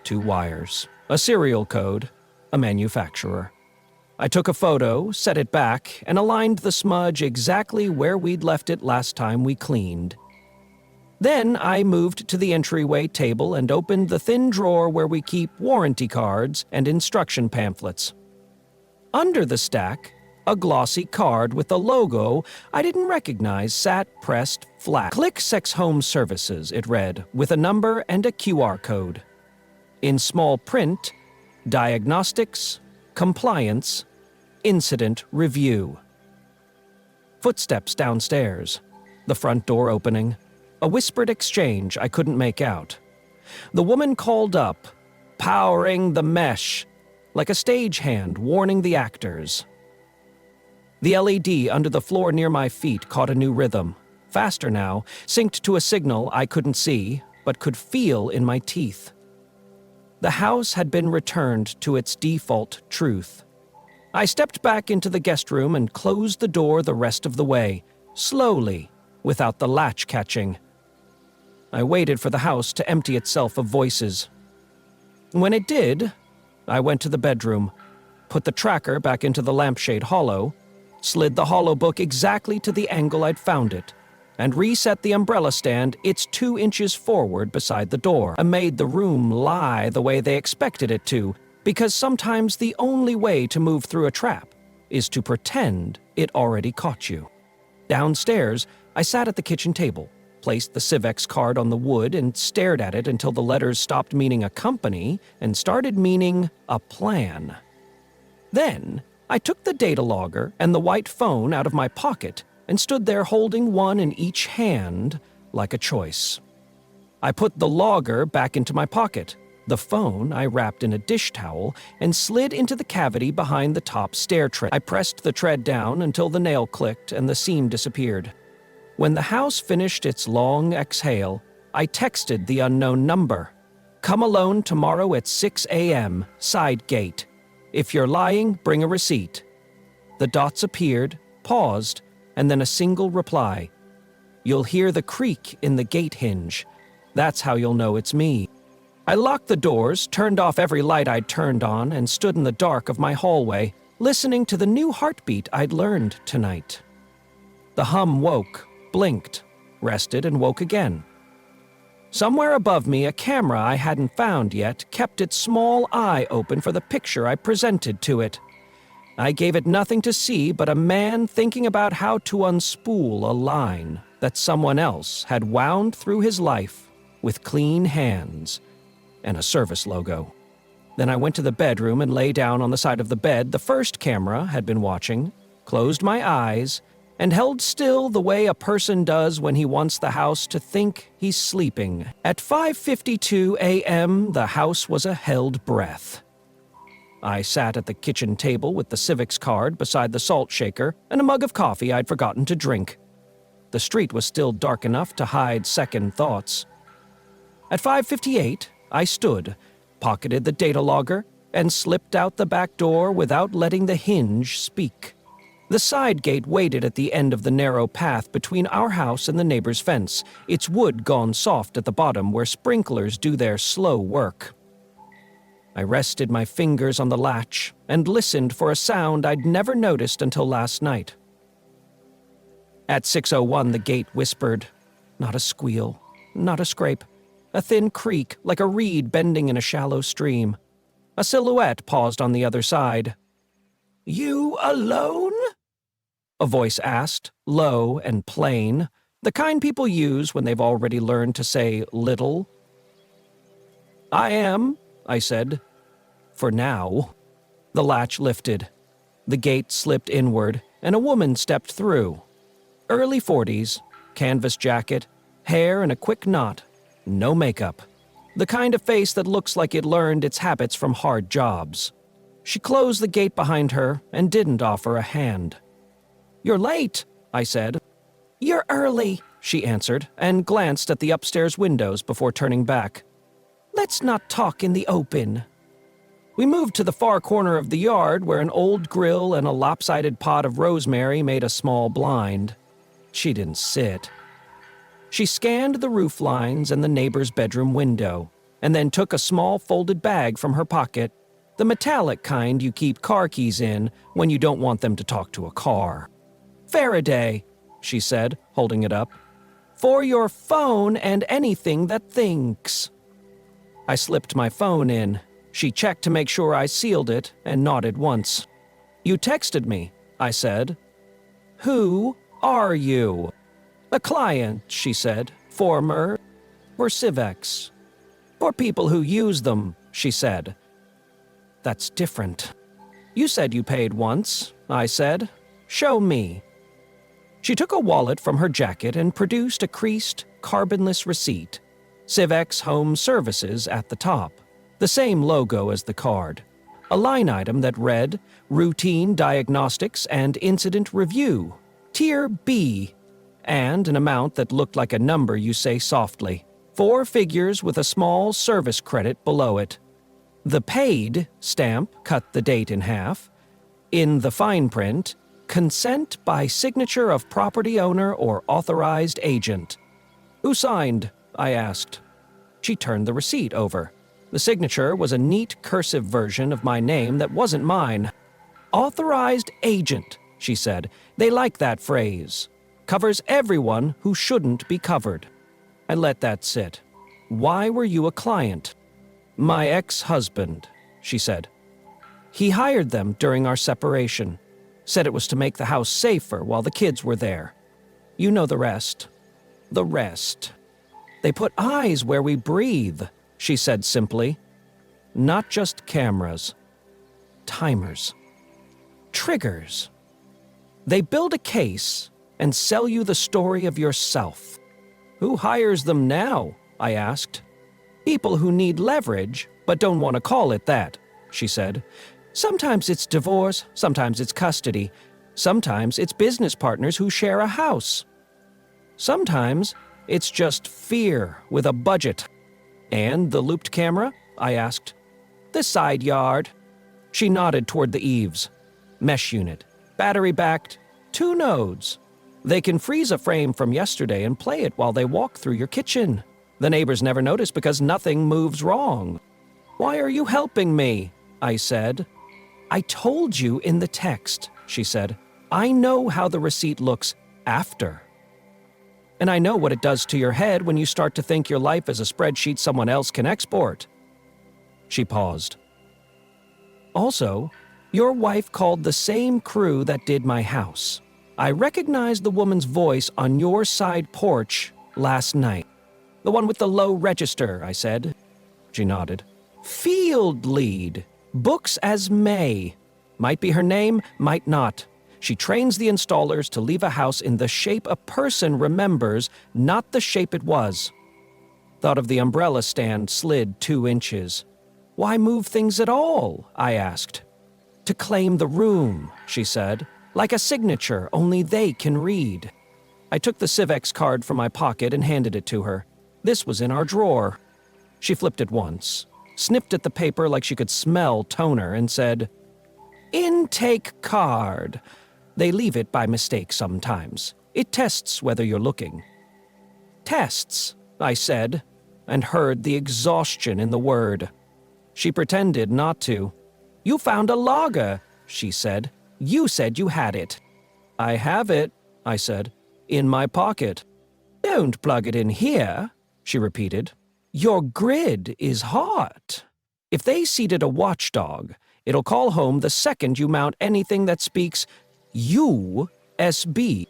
2 wires, a serial code, a manufacturer. I took a photo, set it back, and aligned the smudge exactly where we'd left it last time we cleaned. Then I moved to the entryway table and opened the thin drawer where we keep warranty cards and instruction pamphlets. Under the stack, a glossy card with a logo I didn't recognize sat pressed flat. "Click Sex Home Services," it read, with a number and a QR code. In small print, diagnostics, compliance, incident review. Footsteps downstairs, the front door opening, a whispered exchange I couldn't make out. The woman called up, "Powering the mesh," like a stagehand warning the actors. The LED under the floor near my feet caught a new rhythm, faster now, synced to a signal I couldn't see, but could feel in my teeth. The house had been returned to its default truth. I stepped back into the guest room and closed the door the rest of the way, slowly, without the latch catching. I waited for the house to empty itself of voices. When it did, I went to the bedroom, put the tracker back into the lampshade hollow, slid the hollow book exactly to the angle I'd found it, and reset the umbrella stand its 2 inches forward beside the door. I made the room lie the way they expected it to, because sometimes the only way to move through a trap is to pretend it already caught you. Downstairs, I sat at the kitchen table, placed the Civex card on the wood and stared at it until the letters stopped meaning a company and started meaning a plan. Then, I took the data logger and the white phone out of my pocket and stood there holding one in each hand like a choice. I put the logger back into my pocket. The phone I wrapped in a dish towel and slid into the cavity behind the top stair tread. I pressed the tread down until the nail clicked and the seam disappeared. When the house finished its long exhale, I texted the unknown number. "Come alone tomorrow at 6 a.m., side gate. If you're lying, bring a receipt." The dots appeared, paused, and then a single reply. "You'll hear the creak in the gate hinge. That's how you'll know it's me." I locked the doors, turned off every light I'd turned on, and stood in the dark of my hallway, listening to the new heartbeat I'd learned tonight. The hum woke, blinked, rested, and woke again. Somewhere above me, a camera I hadn't found yet kept its small eye open for the picture I presented to it. I gave it nothing to see but a man thinking about how to unspool a line that someone else had wound through his life with clean hands and a service logo. Then I went to the bedroom and lay down on the side of the bed the first camera had been watching, closed my eyes, and held still the way a person does when he wants the house to think he's sleeping. At 5:52 a.m., the house was a held breath. I sat at the kitchen table with the Civex card beside the salt shaker and a mug of coffee I'd forgotten to drink. The street was still dark enough to hide second thoughts. At 5:58, I stood, pocketed the data logger, and slipped out the back door without letting the hinge speak. The side gate waited at the end of the narrow path between our house and the neighbor's fence, its wood gone soft at the bottom where sprinklers do their slow work. I rested my fingers on the latch and listened for a sound I'd never noticed until last night. At 6:01, the gate whispered, not a squeal, not a scrape, a thin creak like a reed bending in a shallow stream. A silhouette paused on the other side. "You alone?" a voice asked, low and plain, the kind people use when they've already learned to say little. "I am," I said. "For now." The latch lifted. The gate slipped inward, and a woman stepped through. Early 40s, canvas jacket, hair in a quick knot, no makeup. The kind of face that looks like it learned its habits from hard jobs. She closed the gate behind her and didn't offer a hand. "You're late," I said. "You're early," she answered, and glanced at the upstairs windows before turning back. "Let's not talk in the open." We moved to the far corner of the yard where an old grill and a lopsided pot of rosemary made a small blind. She didn't sit. She scanned the roof lines and the neighbor's bedroom window, and then took a small folded bag from her pocket, the metallic kind you keep car keys in when you don't want them to talk to a car. "Faraday," she said, holding it up. "For your phone and anything that thinks." I slipped my phone in. She checked to make sure I sealed it and nodded once. "You texted me," I said. "Who are you?" "A client," she said. "Former. For Civex. For people who use them," she said. "That's different." "You said you paid once," I said. "Show me." She took a wallet from her jacket and produced a creased, carbonless receipt. Civex Home Services at the top. The same logo as the card. A line item that read, Routine Diagnostics and Incident Review, Tier B, and an amount that looked like a number you say softly. 4 figures with a small service credit below it. The paid stamp cut the date in half. In the fine print, consent by signature of property owner or authorized agent. "Who signed?" I asked. She turned the receipt over. The signature was a neat cursive version of my name that wasn't mine. "Authorized agent," she said. "They like that phrase. Covers everyone who shouldn't be covered." I let that sit. "Why were you a client?" "My ex-husband," she said. "He hired them during our separation. Said it was to make the house safer while the kids were there. You know the rest." "The rest." "They put eyes where we breathe," she said simply. "Not just cameras. Timers. Triggers. They build a case and sell you the story of yourself." "Who hires them now?" I asked. "People who need leverage, but don't want to call it that," she said. "Sometimes it's divorce, sometimes it's custody. Sometimes it's business partners who share a house. Sometimes it's just fear with a budget." "And the looped camera?" I asked. "The side yard." She nodded toward the eaves. "Mesh unit. Battery-backed. 2 nodes. They can freeze a frame from yesterday and play it while they walk through your kitchen. The neighbors never notice because nothing moves wrong." "Why are you helping me?" I said. "I told you in the text," she said. "I know how the receipt looks after. And I know what it does to your head when you start to think your life is a spreadsheet someone else can export." She paused. "Also, your wife called the same crew that did my house. I recognized the woman's voice on your side porch last night. The one with the low register," I said. She nodded. "Field lead. Books as May. Might be her name, might not. She trains the installers to leave a house in the shape a person remembers, not the shape it was." Thought of the umbrella stand slid 2 inches. "Why move things at all?" I asked. "To claim the room," she said. "Like a signature only they can read." I took the Civex card from my pocket and handed it to her. This was in our drawer. She flipped it once, sniffed at the paper like she could smell toner, and said, "Intake card. They leave it by mistake sometimes. It tests whether you're looking." "Tests," I said, and heard the exhaustion in the word. She pretended not to. "You found a logger," she said. "You said you had it." "I have it," I said, "in my pocket." "Don't plug it in here," she repeated. "Your grid is hot. If they seated a watchdog, it'll call home the second you mount anything that speaks USB.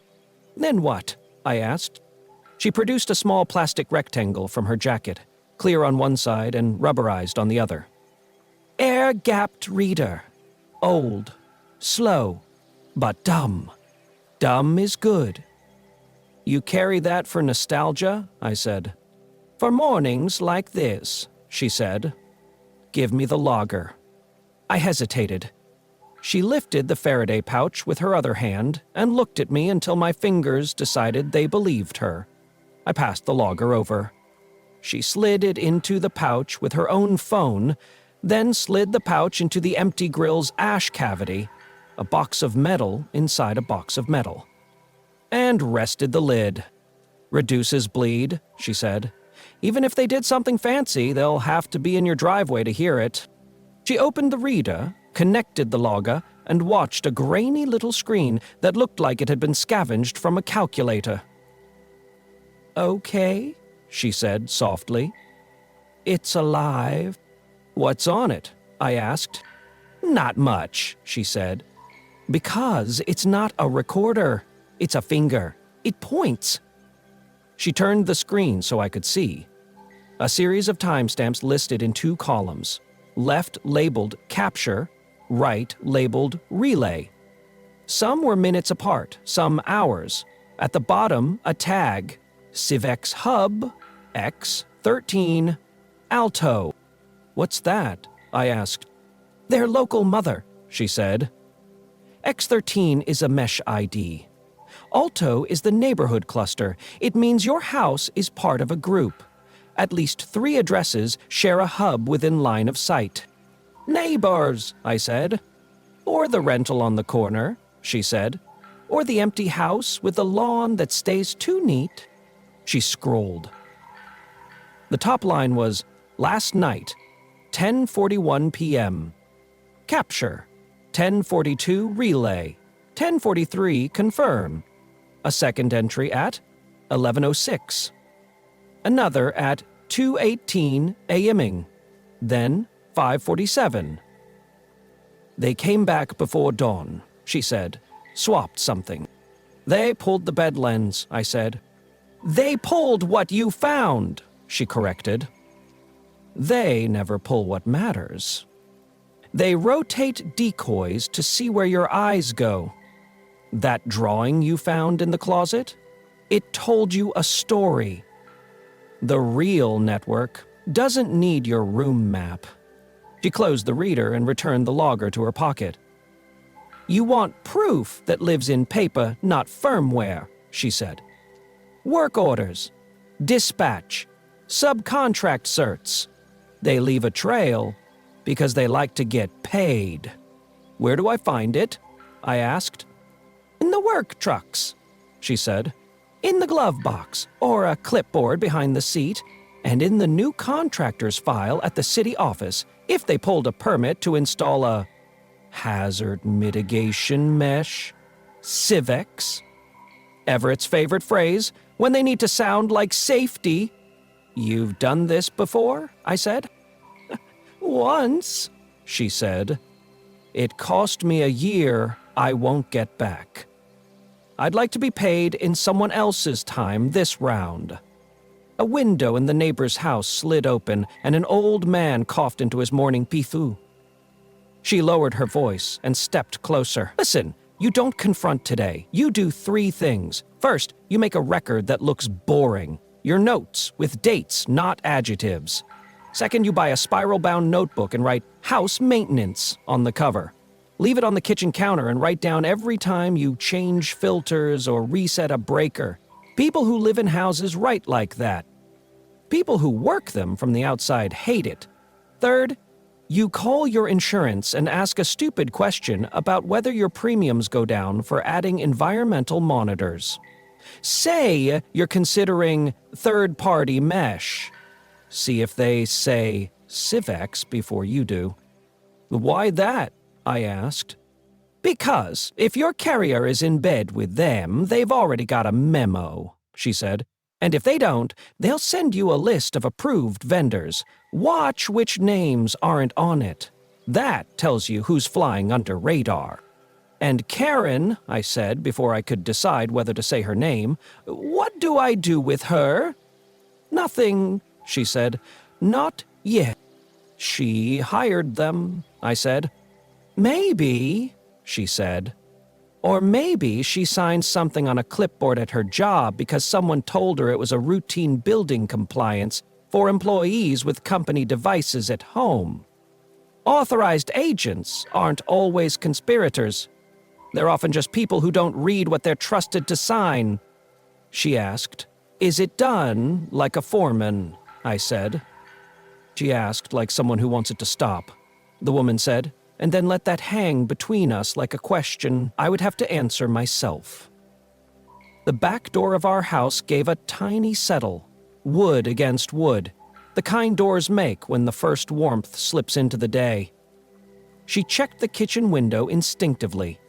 "Then what?" I asked. She produced a small plastic rectangle from her jacket, clear on one side and rubberized on the other. "Air-gapped reader. Old. Slow. But dumb. Dumb is good." "You carry that for nostalgia?" I said. "For mornings like this," she said. "Give me the logger." I hesitated. She lifted the Faraday pouch with her other hand and looked at me until my fingers decided they believed her. I passed the logger over. She slid it into the pouch with her own phone, then slid the pouch into the empty grill's ash cavity, a box of metal inside a box of metal, and rested the lid. "Reduces bleed," she said. "Even if they did something fancy, they'll have to be in your driveway to hear it." She opened the reader, connected the logger, and watched a grainy little screen that looked like it had been scavenged from a calculator. "Okay," she said softly. "It's alive." "What's on it?" I asked. "Not much," she said. "Because it's not a recorder. It's a finger. It points." She turned the screen so I could see. A series of timestamps listed in 2 columns. Left labeled capture, right labeled relay. Some were minutes apart, some hours. At the bottom, a tag, Civex Hub, X13, Alto. "What's that?" I asked. "Their local mother," she said. X13 is a mesh ID. Alto is the neighborhood cluster. It means your house is part of a group. At least 3 addresses share a hub within line of sight. "Neighbors," I said. "Or the rental on the corner," she said. "Or the empty house with the lawn that stays too neat." She scrolled. The top line was, "Last night, 10:41 p.m. Capture, 10:42 relay, 10:43 confirm. A second entry at 11:06. Another at 2:18 a.m.ing. Then 5:47. They came back before dawn, she said. Swapped something. They pulled the bed lens, I said. They pulled what you found, she corrected. They never pull what matters. They rotate decoys to see where your eyes go. That drawing you found in the closet? It told you a story. The real network doesn't need your room map. She closed the reader and returned the logger to her pocket. You want proof that lives in paper, not firmware, she said. Work orders, dispatch, subcontract certs. They leave a trail because they like to get paid. Where do I find it? I asked. In the work trucks, she said. In the glove box, or a clipboard behind the seat, and in the new contractor's file at the city office if they pulled a permit to install a hazard mitigation mesh. Civex. Everett's favorite phrase, when they need to sound like safety. You've done this before? I said. Once, she said. It cost me a year I won't get back. I'd like to be paid in someone else's time this round. A window in the neighbor's house slid open, and an old man coughed into his morning pifou. She lowered her voice and stepped closer. Listen, you don't confront today. You do 3 things. First, you make a record that looks boring. Your notes, with dates, not adjectives. Second, you buy a spiral-bound notebook and write house maintenance on the cover. Leave it on the kitchen counter and write down every time you change filters or reset a breaker. People who live in houses write like that. People who work them from the outside hate it. Third, you call your insurance and ask a stupid question about whether your premiums go down for adding environmental monitors. Say you're considering third-party mesh. See if they say Civex before you do. Why that? I asked. Because if your carrier is in bed with them, they've already got a memo, she said. And if they don't, they'll send you a list of approved vendors. Watch which names aren't on it. That tells you who's flying under radar. And Karen, I said before I could decide whether to say her name, what do I do with her? Nothing, she said. Not yet. She hired them, I said. Maybe, she said. Or maybe she signed something on a clipboard at her job because someone told her it was a routine building compliance for employees with company devices at home. Authorized agents aren't always conspirators. They're often just people who don't read what they're trusted to sign. She asked, Is it done like a foreman? I said. she asked, like someone who wants it to stop. The woman said, and then let that hang between us like a question I would have to answer myself. The back door of our house gave a tiny settle, wood against wood, the kind doors make when the first warmth slips into the day. She checked the kitchen window instinctively.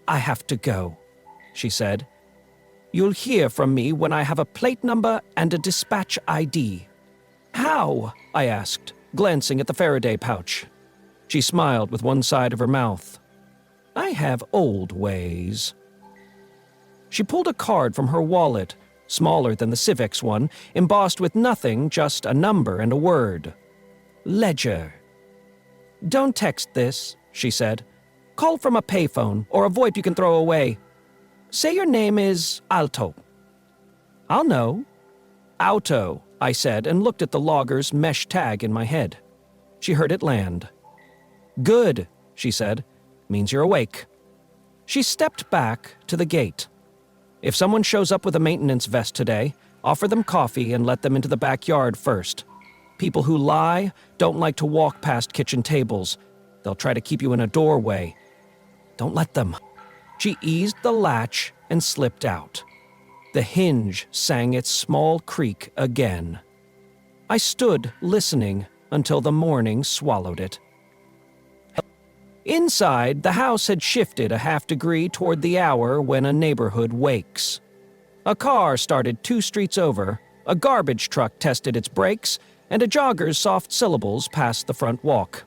"I have to go," she said. "You'll hear from me when I have a plate number and a dispatch ID." "How?" I asked, glancing at the Faraday pouch. She smiled with one side of her mouth. "I have old ways." She pulled a card from her wallet, smaller than the Civics one, embossed with nothing, just a number and a word. "Ledger." "Don't text this," she said. "Call from a payphone or a VoIP you can throw away. Say your name is Alto." "I'll know." "Auto," I said, and looked at the logger's mesh tag in my head. She heard it land. "Good," she said. "Means you're awake." She stepped back to the gate. "If someone shows up with a maintenance vest today, offer them coffee and let them into the backyard first. People who lie don't like to walk past kitchen tables. They'll try to keep you in a doorway. Don't let them." She eased the latch and slipped out. The hinge sang its small creak again. I stood listening until the morning swallowed it. Inside, the house had shifted a half-degree toward the hour when a neighborhood wakes. A car started 2 streets over, a garbage truck tested its brakes, and a jogger's soft syllables passed the front walk.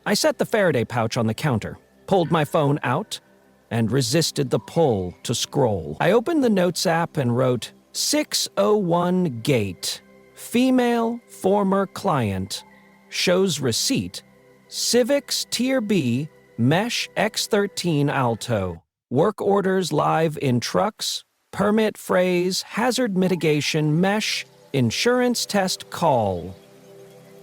I set the Faraday pouch on the counter, pulled my phone out, and resisted the pull to scroll. I opened the Notes app and wrote, 601 Gate, female former client, shows receipt, Civics Tier B, Mesh X13 Alto, work orders live in trucks, permit phrase, hazard mitigation, mesh, insurance test call.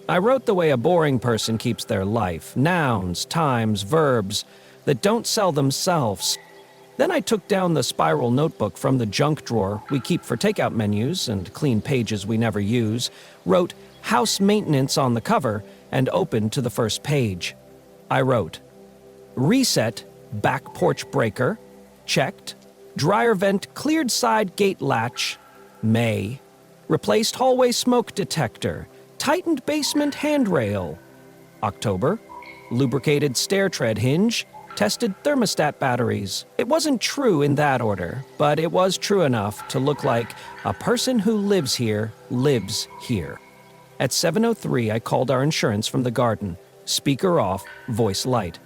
I wrote the way a boring person keeps their life, nouns, times, verbs, that don't sell themselves. Then I took down the spiral notebook from the junk drawer we keep for takeout menus and clean pages we never use, wrote house maintenance on the cover, and opened to the first page. I wrote, reset, back porch breaker, checked, dryer vent cleared side gate latch, May, replaced hallway smoke detector, tightened basement handrail, October, lubricated stair tread hinge, tested thermostat batteries. It wasn't true in that order, but it was true enough to look like a person who lives here lives here. At 7:03, I called our insurance from the garden. Speaker off, voice light.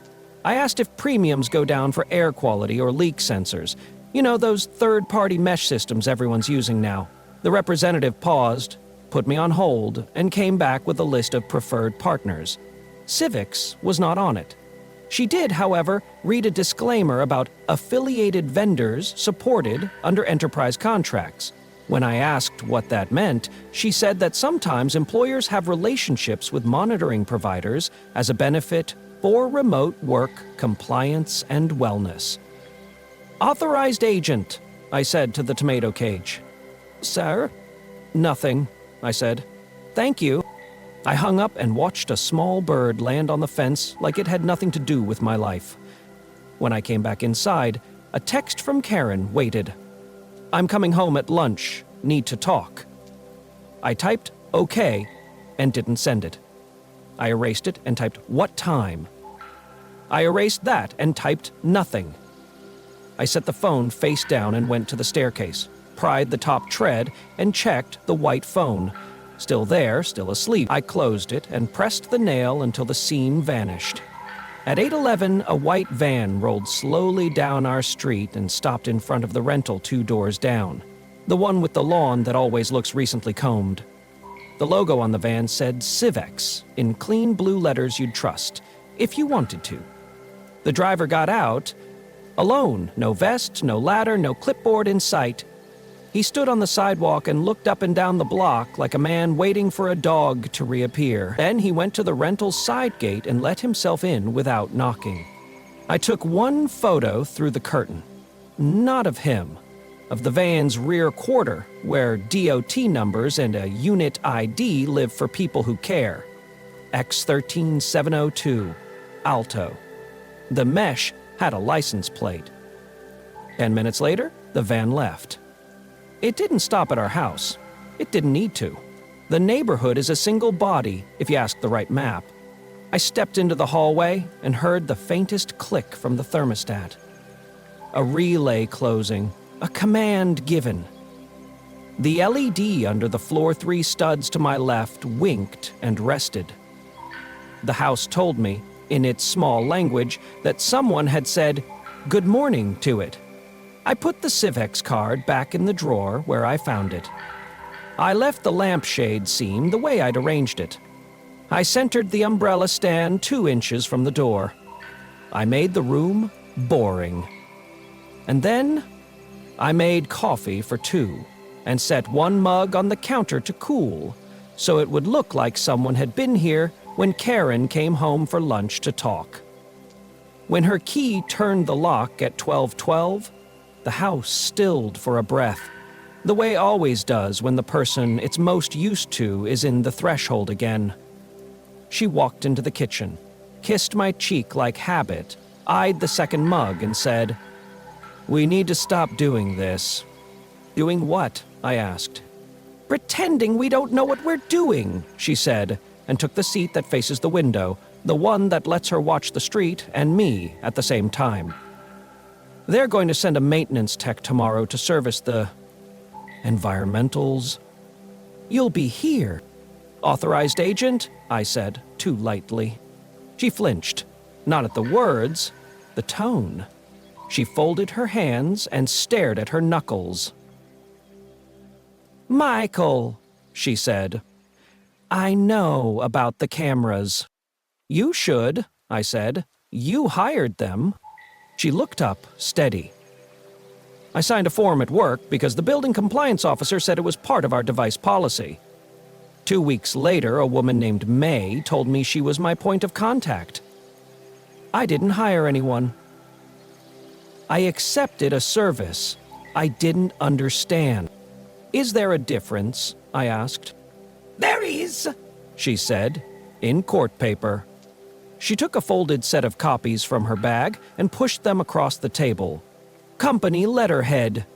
I asked if premiums go down for air quality or leak sensors. You know, those third-party mesh systems everyone's using now. The representative paused, put me on hold, and came back with a list of preferred partners. Civics was not on it. She did, however, read a disclaimer about affiliated vendors supported under enterprise contracts. When I asked what that meant, she said that sometimes employers have relationships with monitoring providers as a benefit for remote work, compliance, and wellness. "Authorized agent," I said to the tomato cage. "Sir?" "Nothing," I said. "Thank you." I hung up and watched a small bird land on the fence like it had nothing to do with my life. When I came back inside, a text from Karen waited. "I'm coming home at lunch. Need to talk." I typed "okay" and didn't send it. I erased it and typed "what time." I erased that and typed nothing. I set the phone face down and went to the staircase, pried the top tread, and checked the white phone. Still there, still asleep. I closed it and pressed the nail until the seam vanished. At 8:11, a white van rolled slowly down our street and stopped in front of the rental 2 doors down, the one with the lawn that always looks recently combed. The logo on the van said Civex in clean blue letters you'd trust, if you wanted to. The driver got out, alone, no vest, no ladder, no clipboard in sight. He stood on the sidewalk and looked up and down the block like a man waiting for a dog to reappear. Then he went to the rental's side gate and let himself in without knocking. I took one photo through the curtain. Not of him. of the van's rear quarter, where DOT numbers and a unit ID live for people who care. X13702, Alto. The mesh had a license plate. 10 minutes later, the van left. It didn't stop at our house. It didn't need to. The neighborhood is a single body, if you ask the right map. I stepped into the hallway and heard the faintest click from the thermostat. A relay closing, a command given. The LED under the floor 3 studs to my left winked and rested. The house told me, in its small language, that someone had said, "Good morning" to it. I put the Civex card back in the drawer where I found it. I left the lampshade seam the way I'd arranged it. I centered the umbrella stand 2 inches from the door. I made the room boring. And then I made coffee for 2 and set 1 mug on the counter to cool, so it would look like someone had been here when Karen came home for lunch to talk. When her key turned the lock at 12:12, the house stilled for a breath, the way it always does when the person it's most used to is in the threshold again. She walked into the kitchen, kissed my cheek like habit, eyed the second mug and said, "We need to stop doing this." "Doing what?" I asked. "Pretending we don't know what we're doing," she said, and took the seat that faces the window, the one that lets her watch the street and me at the same time. "They're going to send a maintenance tech tomorrow to service the environmentals. You'll be here." "Authorized agent?" I said, too lightly. She flinched, not at the words, the tone. She folded her hands and stared at her knuckles. "Michael," she said, "I know about the cameras." "You should," I said. "You hired them." She looked up, steady. "I signed a form at work because the building compliance officer said it was part of our device policy. 2 weeks later, a woman named May told me she was my point of contact. I didn't hire anyone. I accepted a service I didn't understand. Is there a difference?" I asked. "There is," she said, in court paper. She took a folded set of copies from her bag and pushed them across the table. Company letterhead.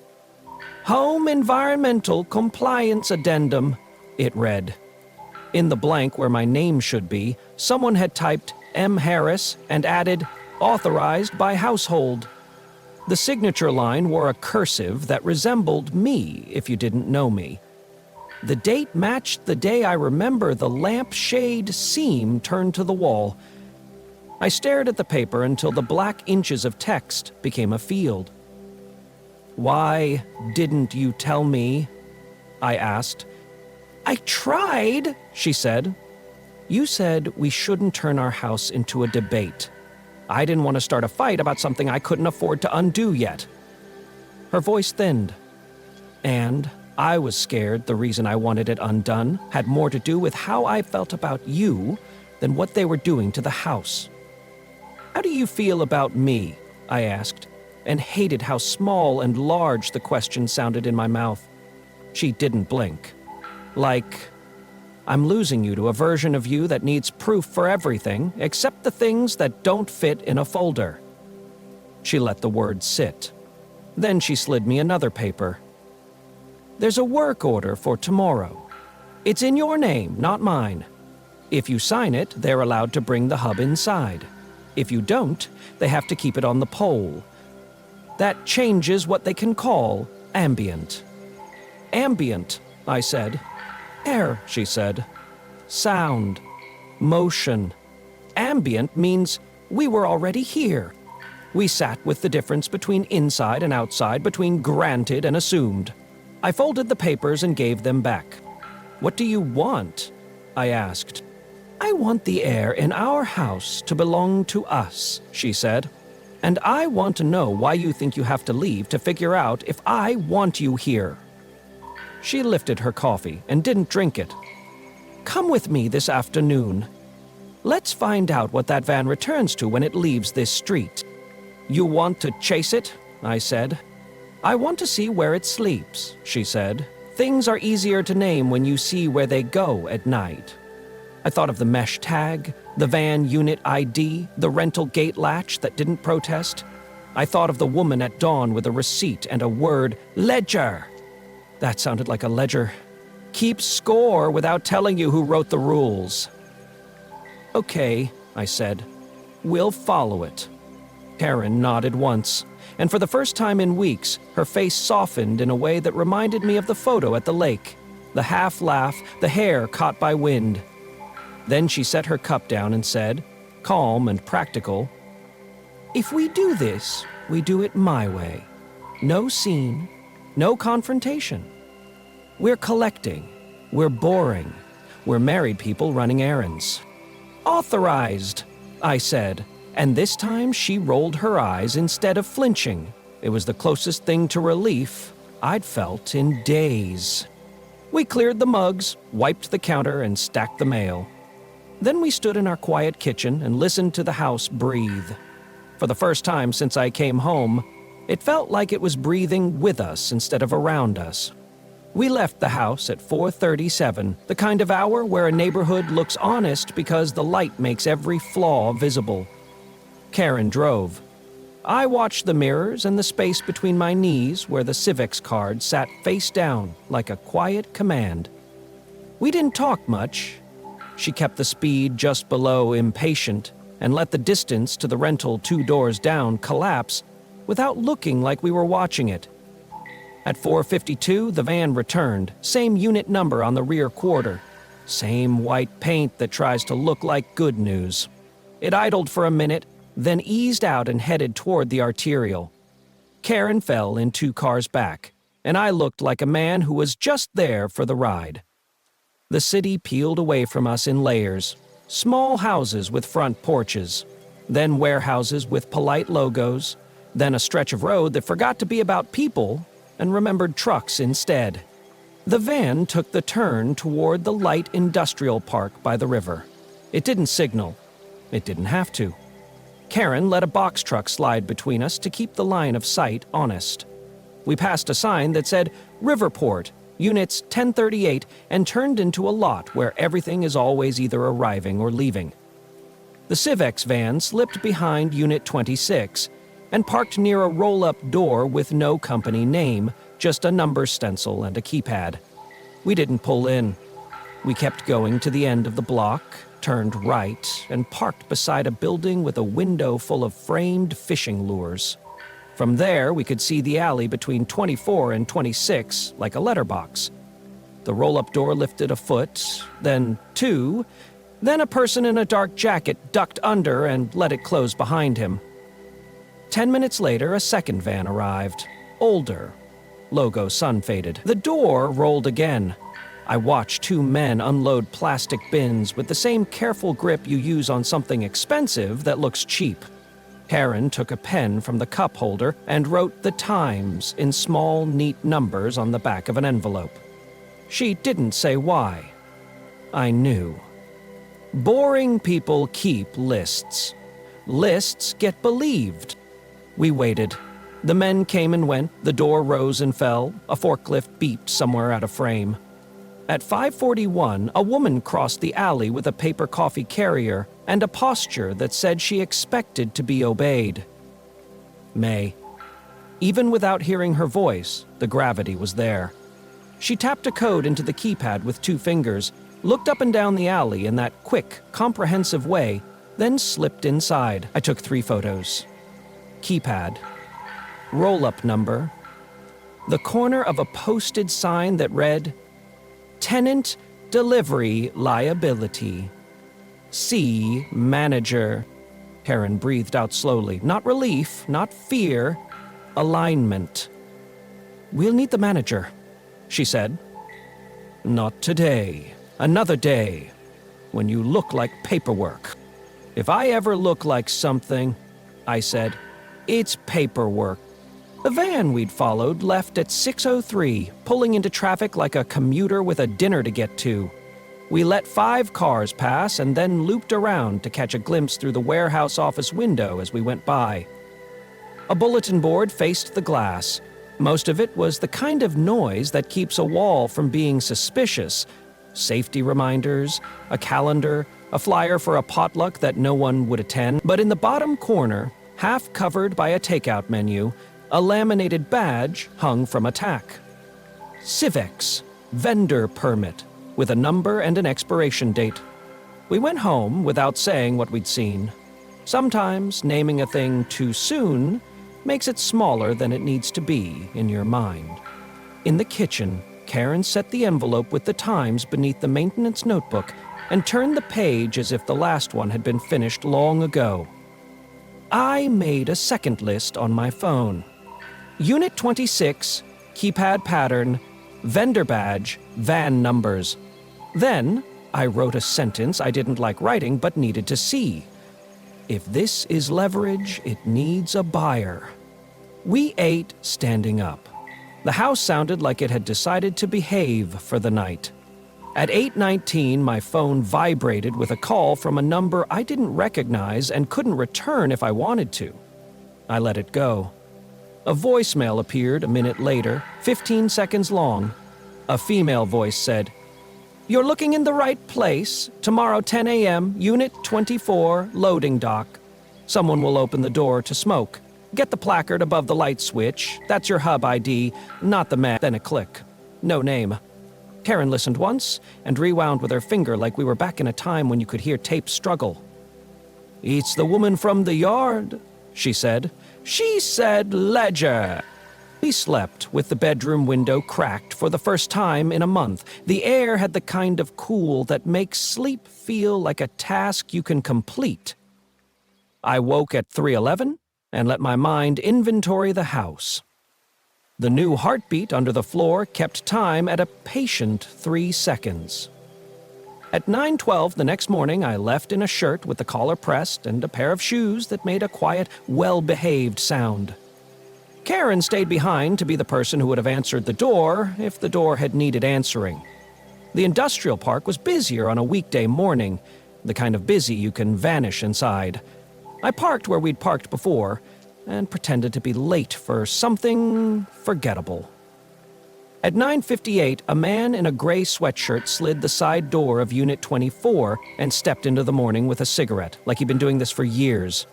"Home Environmental Compliance Addendum," it read. In the blank where my name should be, someone had typed M. Harris and added, "Authorized by household." The signature line wore a cursive that resembled me if you didn't know me. The date matched the day I remember the lampshade seam turned to the wall. I stared at the paper until the black inches of text became a field. "Why didn't you tell me?" I asked. "I tried," she said. "You said we shouldn't turn our house into a debate. I didn't want to start a fight about something I couldn't afford to undo yet." Her voice thinned. "And I was scared the reason I wanted it undone had more to do with how I felt about you than what they were doing to the house." "How do you feel about me?" I asked, and hated how small and large the question sounded in my mouth. She didn't blink. Like, "I'm losing you to a version of you that needs proof for everything except the things that don't fit in a folder." She let the words sit. Then she slid me another paper. "There's a work order for tomorrow. It's in your name, not mine. If you sign it, they're allowed to bring the hub inside. If you don't, they have to keep it on the pole. That changes what they can call ambient." "Ambient," I said. "Air," she said. "Sound. Motion. Ambient means we were already here. We sat with the difference between inside and outside, between granted and assumed." I folded the papers and gave them back. "What do you want?" I asked. "I want the air in our house to belong to us," she said. "And I want to know why you think you have to leave to figure out if I want you here." She lifted her coffee and didn't drink it. "Come with me this afternoon. Let's find out what that van returns to when it leaves this street." "You want to chase it?" I said. "I want to see where it sleeps," she said. "Things are easier to name when you see where they go at night." I thought of the mesh tag, the van unit ID, the rental gate latch that didn't protest. I thought of the woman at dawn with a receipt and a word, ledger. That sounded like a ledger. Keep score without telling you who wrote the rules. "Okay," I said. "We'll follow it." Karen nodded once, and for the first time in weeks, her face softened in a way that reminded me of the photo at the lake. The half laugh, the hair caught by wind. Then she set her cup down and said, calm and practical, "If we do this, we do it my way. No scene, no confrontation. We're collecting, we're boring, we're married people running errands." "Authorized," I said, and this time she rolled her eyes instead of flinching. It was the closest thing to relief I'd felt in days. We cleared the mugs, wiped the counter, and stacked the mail. Then we stood in our quiet kitchen and listened to the house breathe. For the first time since I came home, it felt like it was breathing with us instead of around us. We left the house at 4:37, the kind of hour where a neighborhood looks honest because the light makes every flaw visible. Karen drove. I watched the mirrors and the space between my knees where the Civics card sat face down like a quiet command. We didn't talk much. She kept the speed just below impatient and let the distance to the rental 2 doors down collapse without looking like we were watching it. At 4:52, the van returned, same unit number on the rear quarter, same white paint that tries to look like good news. It idled for a minute, then eased out and headed toward the arterial. Karen fell in 2 cars back, and I looked like a man who was just there for the ride. The city peeled away from us in layers, small houses with front porches, then warehouses with polite logos, then a stretch of road that forgot to be about people and remembered trucks instead. The van took the turn toward the light industrial park by the river. It didn't signal. It didn't have to. Karen let a box truck slide between us to keep the line of sight honest. We passed a sign that said Riverport, Units 1038, and turned into a lot where everything is always either arriving or leaving. The Civex van slipped behind Unit 26 and parked near a roll-up door with no company name, just a number stencil and a keypad. We didn't pull in. We kept going to the end of the block, turned right, and parked beside a building with a window full of framed fishing lures. From there, we could see the alley between 24 and 26 like a letterbox. The roll-up door lifted a foot, then 2, then a person in a dark jacket ducked under and let it close behind him. 10 minutes later, a second van arrived, older. Logo sun-faded. The door rolled again. I watched 2 men unload plastic bins with the same careful grip you use on something expensive that looks cheap. Karen took a pen from the cup holder and wrote the times in small, neat numbers on the back of an envelope. She didn't say why. I knew. Boring people keep lists. Lists get believed. We waited. The men came and went, the door rose and fell, a forklift beeped somewhere out of frame. At 5:41, a woman crossed the alley with a paper coffee carrier and a posture that said she expected to be obeyed. May. Even without hearing her voice, the gravity was there. She tapped a code into the keypad with 2 fingers, looked up and down the alley in that quick, comprehensive way, then slipped inside. I took 3 photos. Keypad. Roll-up number. The corner of a posted sign that read, Tenant Delivery Liability. C. Manager. Karen breathed out slowly. Not relief, not fear. Alignment. We'll need the manager, she said. Not today. Another day. When you look like paperwork. If I ever look like something, I said, it's paperwork. The van we'd followed left at 6:03, pulling into traffic like a commuter with a dinner to get to. We let 5 cars pass and then looped around to catch a glimpse through the warehouse office window as we went by. A bulletin board faced the glass. Most of it was the kind of noise that keeps a wall from being suspicious. Safety reminders, a calendar, a flyer for a potluck that no one would attend. But in the bottom corner, half covered by a takeout menu, a laminated badge hung from a tack. Civex, vendor permit, with a number and an expiration date. We went home without saying what we'd seen. Sometimes naming a thing too soon makes it smaller than it needs to be in your mind. In the kitchen, Karen set the envelope with the times beneath the maintenance notebook and turned the page as if the last one had been finished long ago. I made a second list on my phone. Unit 26, keypad pattern, vendor badge, van numbers. Then, I wrote a sentence I didn't like writing but needed to see. If this is leverage, it needs a buyer. We ate standing up. The house sounded like it had decided to behave for the night. At 8:19, my phone vibrated with a call from a number I didn't recognize and couldn't return if I wanted to. I let it go. A voicemail appeared a minute later, 15 seconds long. A female voice said, "You're looking in the right place. Tomorrow 10 a.m., Unit 24, loading dock. Someone will open the door to smoke. Get the placard above the light switch. That's your hub ID, not the man." Then a click. No name. Karen listened once and rewound with her finger like we were back in a time when you could hear tape struggle. "It's the woman from the yard," she said. "She said ledger." We slept with the bedroom window cracked for the first time in a month. The air had the kind of cool that makes sleep feel like a task you can complete. I woke at 3:11 and let my mind inventory the house. The new heartbeat under the floor kept time at a patient 3 seconds. At 9:12 the next morning, I left in a shirt with the collar pressed and a pair of shoes that made a quiet, well-behaved sound. Karen stayed behind to be the person who would have answered the door if the door had needed answering. The industrial park was busier on a weekday morning, the kind of busy you can vanish inside. I parked where we'd parked before and pretended to be late for something forgettable. At 9:58, a man in a gray sweatshirt slid the side door of Unit 24 and stepped into the morning with a cigarette, like he'd been doing this for years.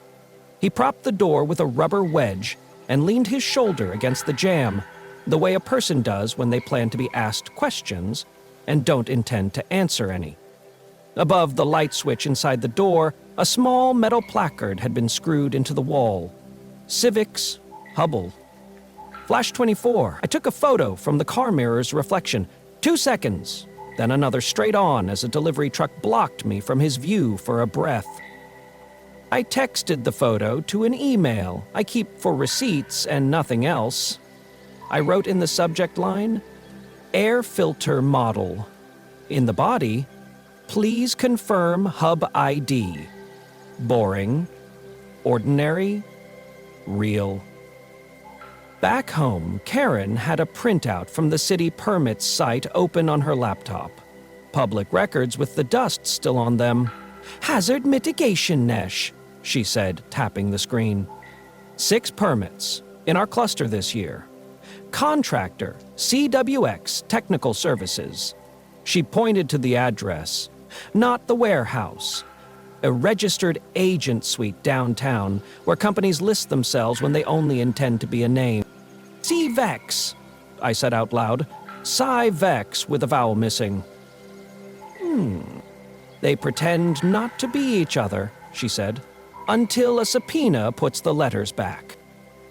He propped the door with a rubber wedge and leaned his shoulder against the jamb, the way a person does when they plan to be asked questions and don't intend to answer any. Above the light switch inside the door, a small metal placard had been screwed into the wall. Civics, Hubble. Flash 24. I took a photo from the car mirror's reflection. 2 seconds. Then another straight on as a delivery truck blocked me from his view for a breath. I texted the photo to an email I keep for receipts and nothing else. I wrote in the subject line, "Air filter model." In the body, "Please confirm hub ID." Boring. Ordinary. Real. Back home, Karen had a printout from the city permits site open on her laptop. Public records with the dust still on them. "Hazard mitigation mesh," she said, tapping the screen. 6 permits in our cluster this year. Contractor, CWX Technical Services. She pointed to the address. Not the warehouse. A registered agent suite downtown where companies list themselves when they only intend to be a name. CVEX, I said out loud. Cyvex with a vowel missing. They pretend not to be each other, she said, until a subpoena puts the letters back.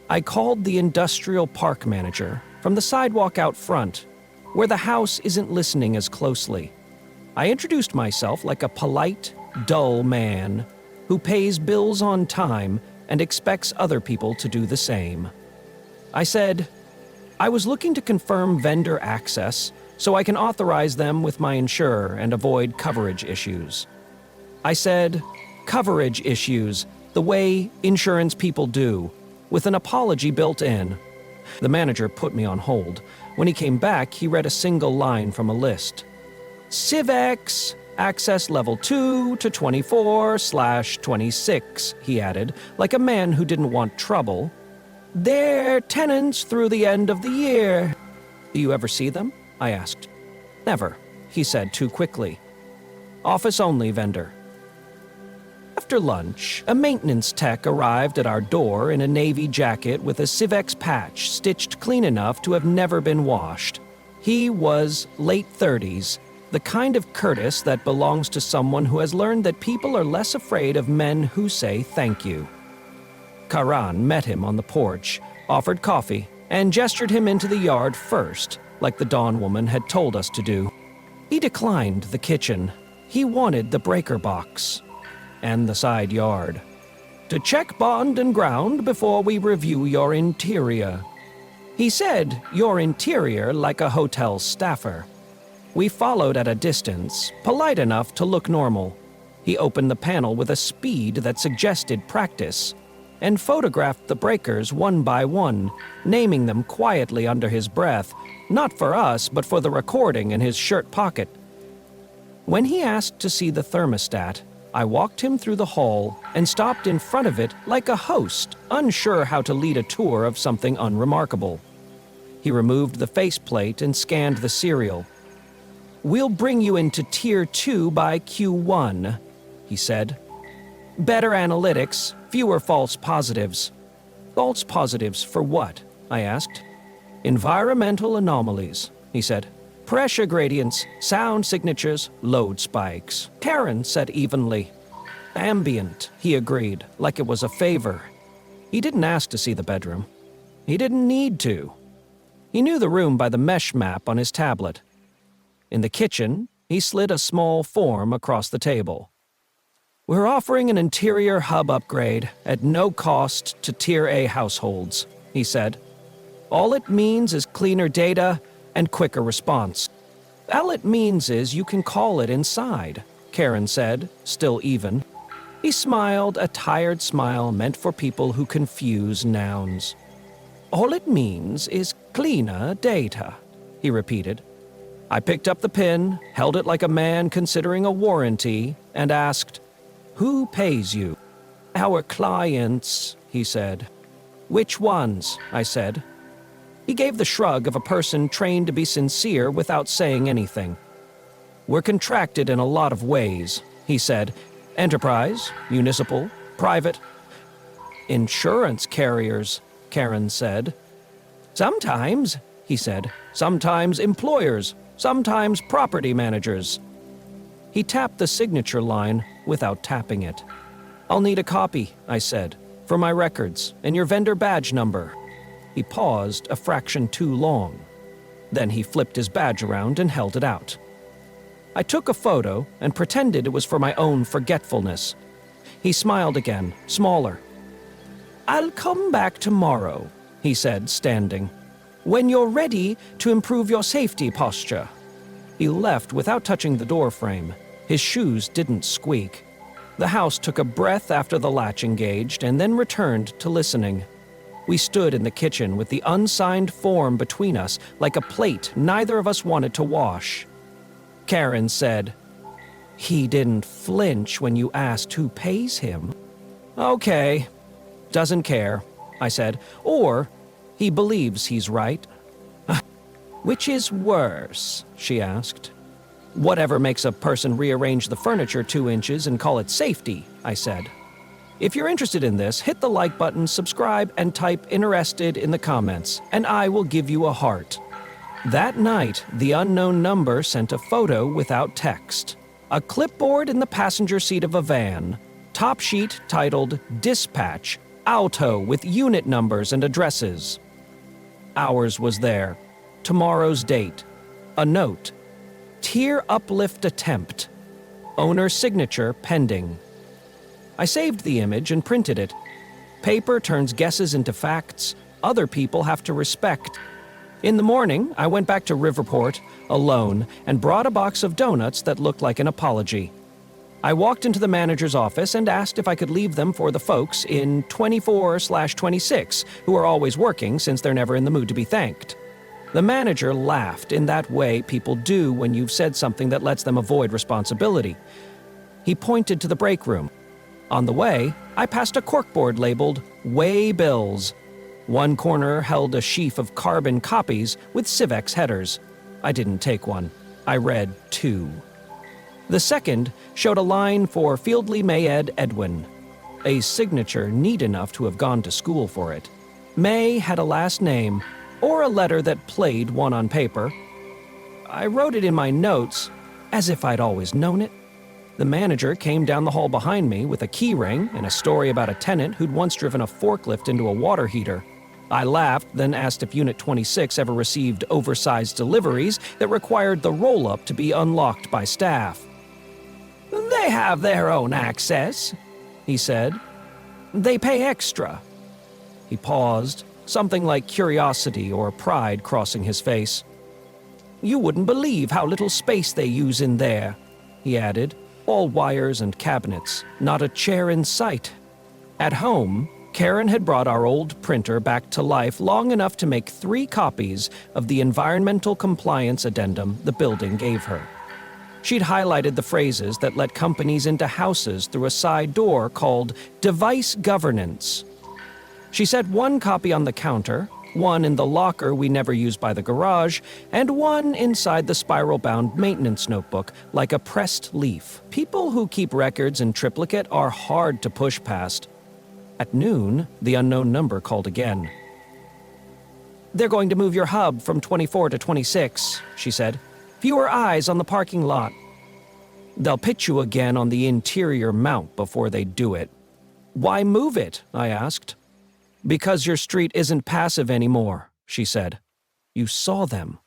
I called the industrial park manager from the sidewalk out front, where the house isn't listening as closely. I introduced myself like a polite, dull man who pays bills on time and expects other people to do the same. I said, I was looking to confirm vendor access so I can authorize them with my insurer and avoid coverage issues. I said, coverage issues, the way insurance people do, with an apology built in. The manager put me on hold. When he came back, he read a single line from a list. Civex, access level 2 to 24/26, he added, like a man who didn't want trouble. They're tenants through the end of the year. Do you ever see them? I asked. Never, he said too quickly. Office-only vendor. After lunch, a maintenance tech arrived at our door in a navy jacket with a Civex patch stitched clean enough to have never been washed. He was late 30s, the kind of Curtis that belongs to someone who has learned that people are less afraid of men who say thank you. Karan met him on the porch, offered coffee, and gestured him into the yard first, like the Dawn woman had told us to do. He declined the kitchen. He wanted the breaker box and the side yard. To check bond and ground before we review your interior. He said your interior like a hotel staffer. We followed at a distance, polite enough to look normal. He opened the panel with a speed that suggested practice, and photographed the breakers one by one, naming them quietly under his breath, not for us, but for the recording in his shirt pocket. When he asked to see the thermostat, I walked him through the hall and stopped in front of it like a host, unsure how to lead a tour of something unremarkable. He removed the faceplate and scanned the serial. "We'll bring you into Tier 2 by Q1, he said. "Better analytics, fewer false positives." "False positives for what?" I asked. "Environmental anomalies," he said. "Pressure gradients, sound signatures, load spikes," Karen said evenly. "Ambient," he agreed, like it was a favor. He didn't ask to see the bedroom. He didn't need to. He knew the room by the mesh map on his tablet. In the kitchen, he slid a small form across the table. "We're offering an interior hub upgrade at no cost to Tier A households," he said. "All it means is cleaner data and quicker response." "All it means is you can call it inside," Karen said, still even. He smiled, a tired smile meant for people who confuse nouns. "All it means is cleaner data," he repeated. I picked up the pin, held it like a man considering a warranty, and asked, "Who pays you?" "Our clients," he said. "Which ones?" I said. He gave the shrug of a person trained to be sincere without saying anything. "We're contracted in a lot of ways," he said. "Enterprise, municipal, private." "Insurance carriers," Karen said. "Sometimes," he said. "Sometimes employers, sometimes property managers." He tapped the signature line without tapping it. "I'll need a copy," I said, "for my records and your vendor badge number." He paused a fraction too long. Then he flipped his badge around and held it out. I took a photo and pretended it was for my own forgetfulness. He smiled again, smaller. "I'll come back tomorrow," he said, standing, "when you're ready to improve your safety posture." He left without touching the door frame. His shoes didn't squeak. The house took a breath after the latch engaged and then returned to listening. We stood in the kitchen with the unsigned form between us, like a plate neither of us wanted to wash. Karen said, "He didn't flinch when you asked who pays him." "Okay. Doesn't care," I said. "Or he believes he's right." "Which is worse?" she asked. "Whatever makes a person rearrange the furniture 2 inches and call it safety," I said. If you're interested in this, hit the like button, subscribe, and type "interested" in the comments, and I will give you a heart. That night, the unknown number sent a photo without text. A clipboard in the passenger seat of a van. Top sheet titled "Dispatch," auto with unit numbers and addresses. Ours was there. Tomorrow's date. A note. Tier uplift attempt. Owner's signature pending. I saved the image and printed it. Paper turns guesses into facts. Other people have to respect. In the morning, I went back to Riverport, alone, and brought a box of donuts that looked like an apology. I walked into the manager's office and asked if I could leave them for the folks in 24/26, who are always working since they're never in the mood to be thanked. The manager laughed in that way people do when you've said something that lets them avoid responsibility. He pointed to the break room. On the way, I passed a corkboard labeled "Weigh Bills." One corner held a sheaf of carbon copies with Civex headers. I didn't take one. I read 2. The second showed a line for Fieldley Mayed Edwin, a signature neat enough to have gone to school for it. May had a last name, or a letter that played one on paper. I wrote it in my notes, as if I'd always known it. The manager came down the hall behind me with a key ring and a story about a tenant who'd once driven a forklift into a water heater. I laughed, then asked if Unit 26 ever received oversized deliveries that required the roll-up to be unlocked by staff. "They have their own access," he said. "They pay extra." He paused, something like curiosity or pride crossing his face. "You wouldn't believe how little space they use in there," he added. "All wires and cabinets, not a chair in sight." At home, Karen had brought our old printer back to life long enough to make 3 copies of the environmental compliance addendum the building gave her. She'd highlighted the phrases that let companies into houses through a side door called device governance. She said 1 copy on the counter, 1 in the locker we never use by the garage, and 1 inside the spiral-bound maintenance notebook, like a pressed leaf. People who keep records in triplicate are hard to push past. At noon, the unknown number called again. "They're going to move your hub from 24 to 26, she said. "Fewer eyes on the parking lot." "They'll pitch you again on the interior mount before they do it." "Why move it?" I asked. "Because your street isn't passive anymore," she said. "You saw them.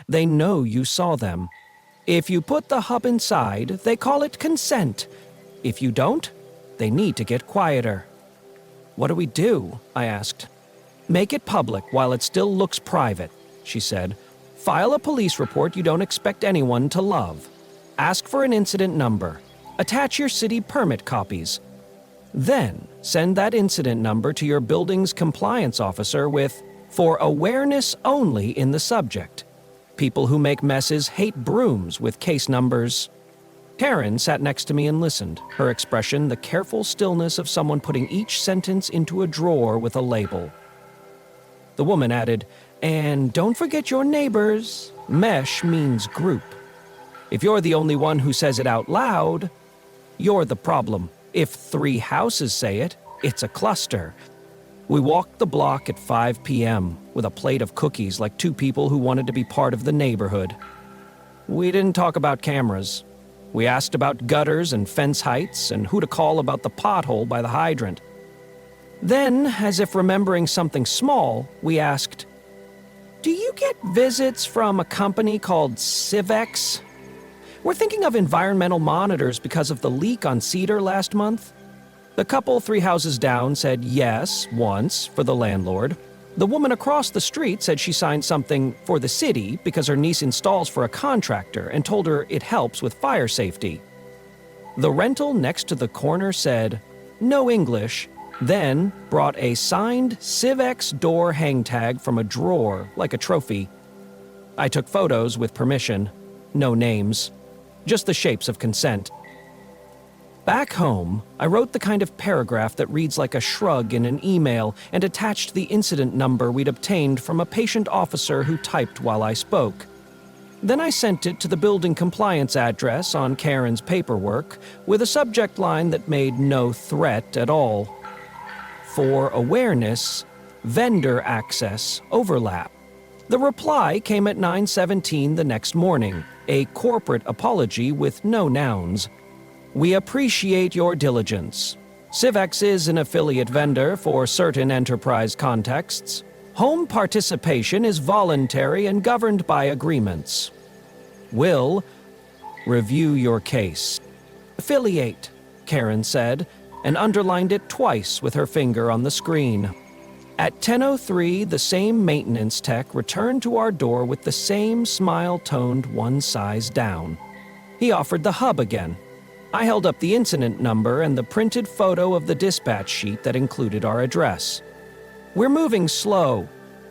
They know you saw them. If you put the hub inside, they call it consent. If you don't, they need to get quieter." "What do we do?" I asked. "Make it public while it still looks private," she said. "File a police report you don't expect anyone to love. Ask for an incident number. Attach your city permit copies. Then send that incident number to your building's compliance officer with 'for awareness only' in the subject. People who make messes hate brooms with case numbers." Karen sat next to me and listened, her expression the careful stillness of someone putting each sentence into a drawer with a label. The woman added, "And don't forget your neighbors. Mesh means group. If you're the only one who says it out loud, you're the problem. If 3 houses say it, it's a cluster." We walked the block at 5 p.m. with a plate of cookies like 2 people who wanted to be part of the neighborhood. We didn't talk about cameras. We asked about gutters and fence heights and who to call about the pothole by the hydrant. Then, as if remembering something small, we asked, "Do you get visits from a company called Civex? We're thinking of environmental monitors because of the leak on Cedar last month." The couple 3 houses down said yes once for the landlord. The woman across the street said she signed something for the city because her niece installs for a contractor and told her it helps with fire safety. The rental next to the corner said, "No English," then brought a signed Civex door hang tag from a drawer like a trophy. I took photos with permission. No names. Just the shapes of consent. Back home, I wrote the kind of paragraph that reads like a shrug in an email and attached the incident number we'd obtained from a patient officer who typed while I spoke. Then I sent it to the building compliance address on Karen's paperwork with a subject line that made no threat at all. "For awareness, vendor access overlap." The reply came at 9:17 the next morning, a corporate apology with no nouns. "We appreciate your diligence. Civex is an affiliate vendor for certain enterprise contexts. Home participation is voluntary and governed by agreements. Will review your case." "Affiliate," Karen said, and underlined it twice with her finger on the screen. At 10:03, the same maintenance tech returned to our door with the same smile-toned 1 size down. He offered the hub again. I held up the incident number and the printed photo of the dispatch sheet that included our address. "We're moving slow,"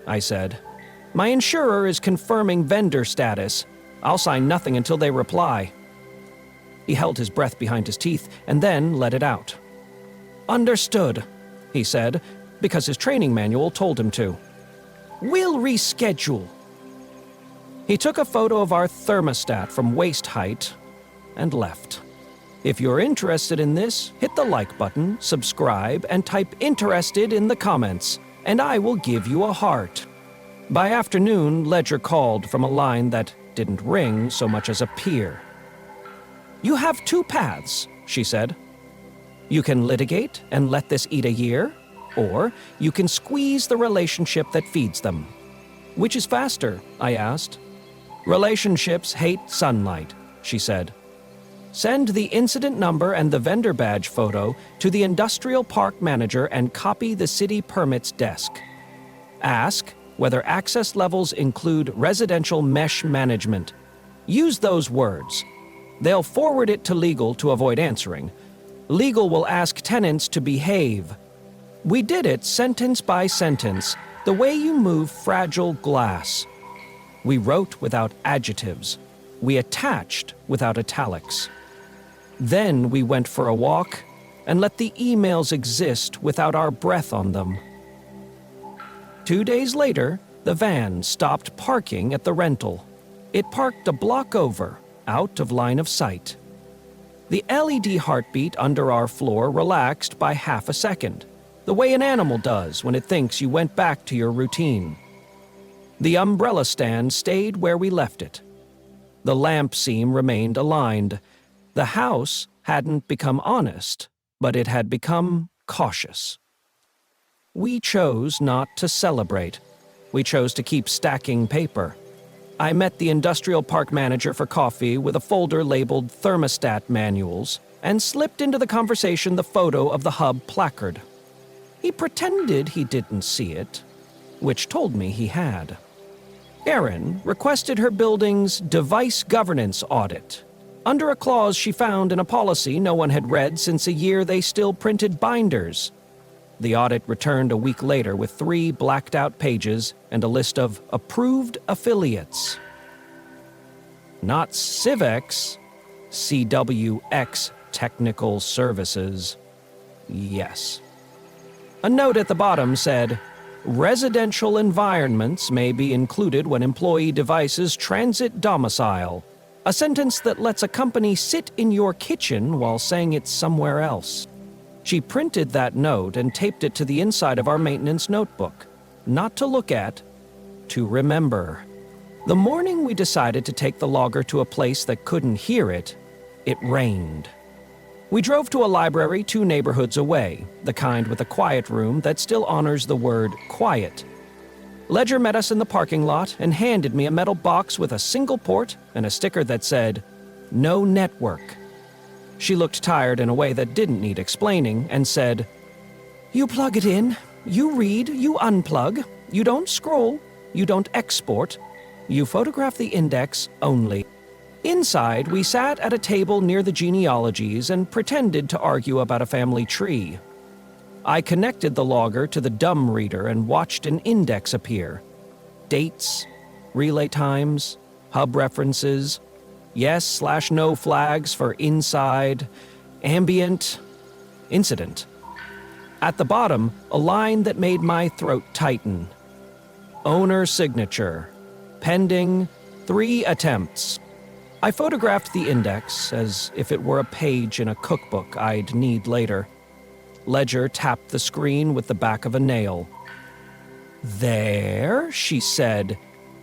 I said. "My insurer is confirming vendor status. I'll sign nothing until they reply." He held his breath behind his teeth and then let it out. "Understood," he said, because his training manual told him to. "We'll reschedule." He took a photo of our thermostat from waist height and left. If you're interested in this, hit the like button, subscribe, and type "interested" in the comments, and I will give you a heart. By afternoon, Ledger called from a line that didn't ring so much as appear. "You have two paths," she said. "You can litigate and let this eat a year, or you can squeeze the relationship that feeds them." "Which is faster?" I asked. "Relationships hate sunlight," she said. "Send the incident number and the vendor badge photo to the industrial park manager and copy the city permits desk. Ask whether access levels include residential mesh management. Use those words. They'll forward it to legal to avoid answering. Legal will ask tenants to behave. We did it sentence by sentence, the way you move fragile glass. We wrote without adjectives. We attached without italics. Then we went for a walk and let the emails exist without our breath on them. 2 days later, the van stopped parking at the rental. It parked a block over, out of line of sight. The LED heartbeat under our floor relaxed by half a second, the way an animal does when it thinks you went back to your routine. The umbrella stand stayed where we left it. The lamp seam remained aligned. The house hadn't become honest, but it had become cautious. We chose not to celebrate. We chose to keep stacking paper. I met the industrial park manager for coffee with a folder labeled thermostat manuals and slipped into the conversation the photo of the hub placard. He pretended he didn't see it, which told me he had. Erin requested her building's device governance audit, under a clause she found in a policy no one had read since a year they still printed binders. The audit returned a week later with 3 blacked-out pages and a list of approved affiliates. Not Civex, CWX Technical Services. Yes. A note at the bottom said, "Residential environments may be included when employee devices transit domicile." A sentence that lets a company sit in your kitchen while saying it's somewhere else. She printed that note and taped it to the inside of our maintenance notebook. Not to look at, to remember. The morning we decided to take the logger to a place that couldn't hear it, it rained. We drove to a library 2 neighborhoods away, the kind with a quiet room that still honors the word quiet. Ledger met us in the parking lot and handed me a metal box with a single port and a sticker that said, "No network." She looked tired in a way that didn't need explaining and said, "You plug it in, you read, you unplug, you don't scroll, you don't export, you photograph the index only." Inside, we sat at a table near the genealogies and pretended to argue about a family tree. I connected the logger to the dumb reader and watched an index appear. Dates, relay times, hub references, yes/no flags for inside, ambient, incident. At the bottom, a line that made my throat tighten. Owner signature. Pending 3 attempts. I photographed the index as if it were a page in a cookbook I'd need later. Ledger tapped the screen with the back of a nail. "There," she said.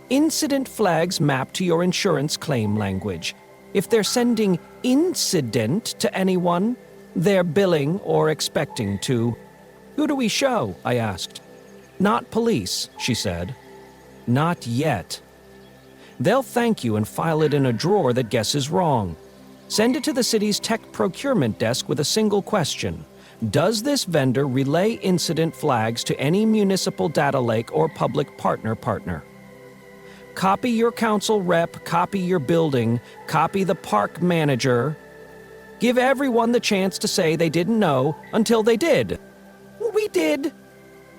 "Incident flags map to your insurance claim language. If they're sending incident to anyone, they're billing or expecting to." "Who do we show?" I asked. "Not police," she said. "Not yet. They'll thank you and file it in a drawer that guesses wrong. Send it to the city's tech procurement desk with a single question. Does this vendor relay incident flags to any municipal data lake or public partner? Copy your council rep, copy your building, copy the park manager. Give everyone the chance to say they didn't know until they did." "We did."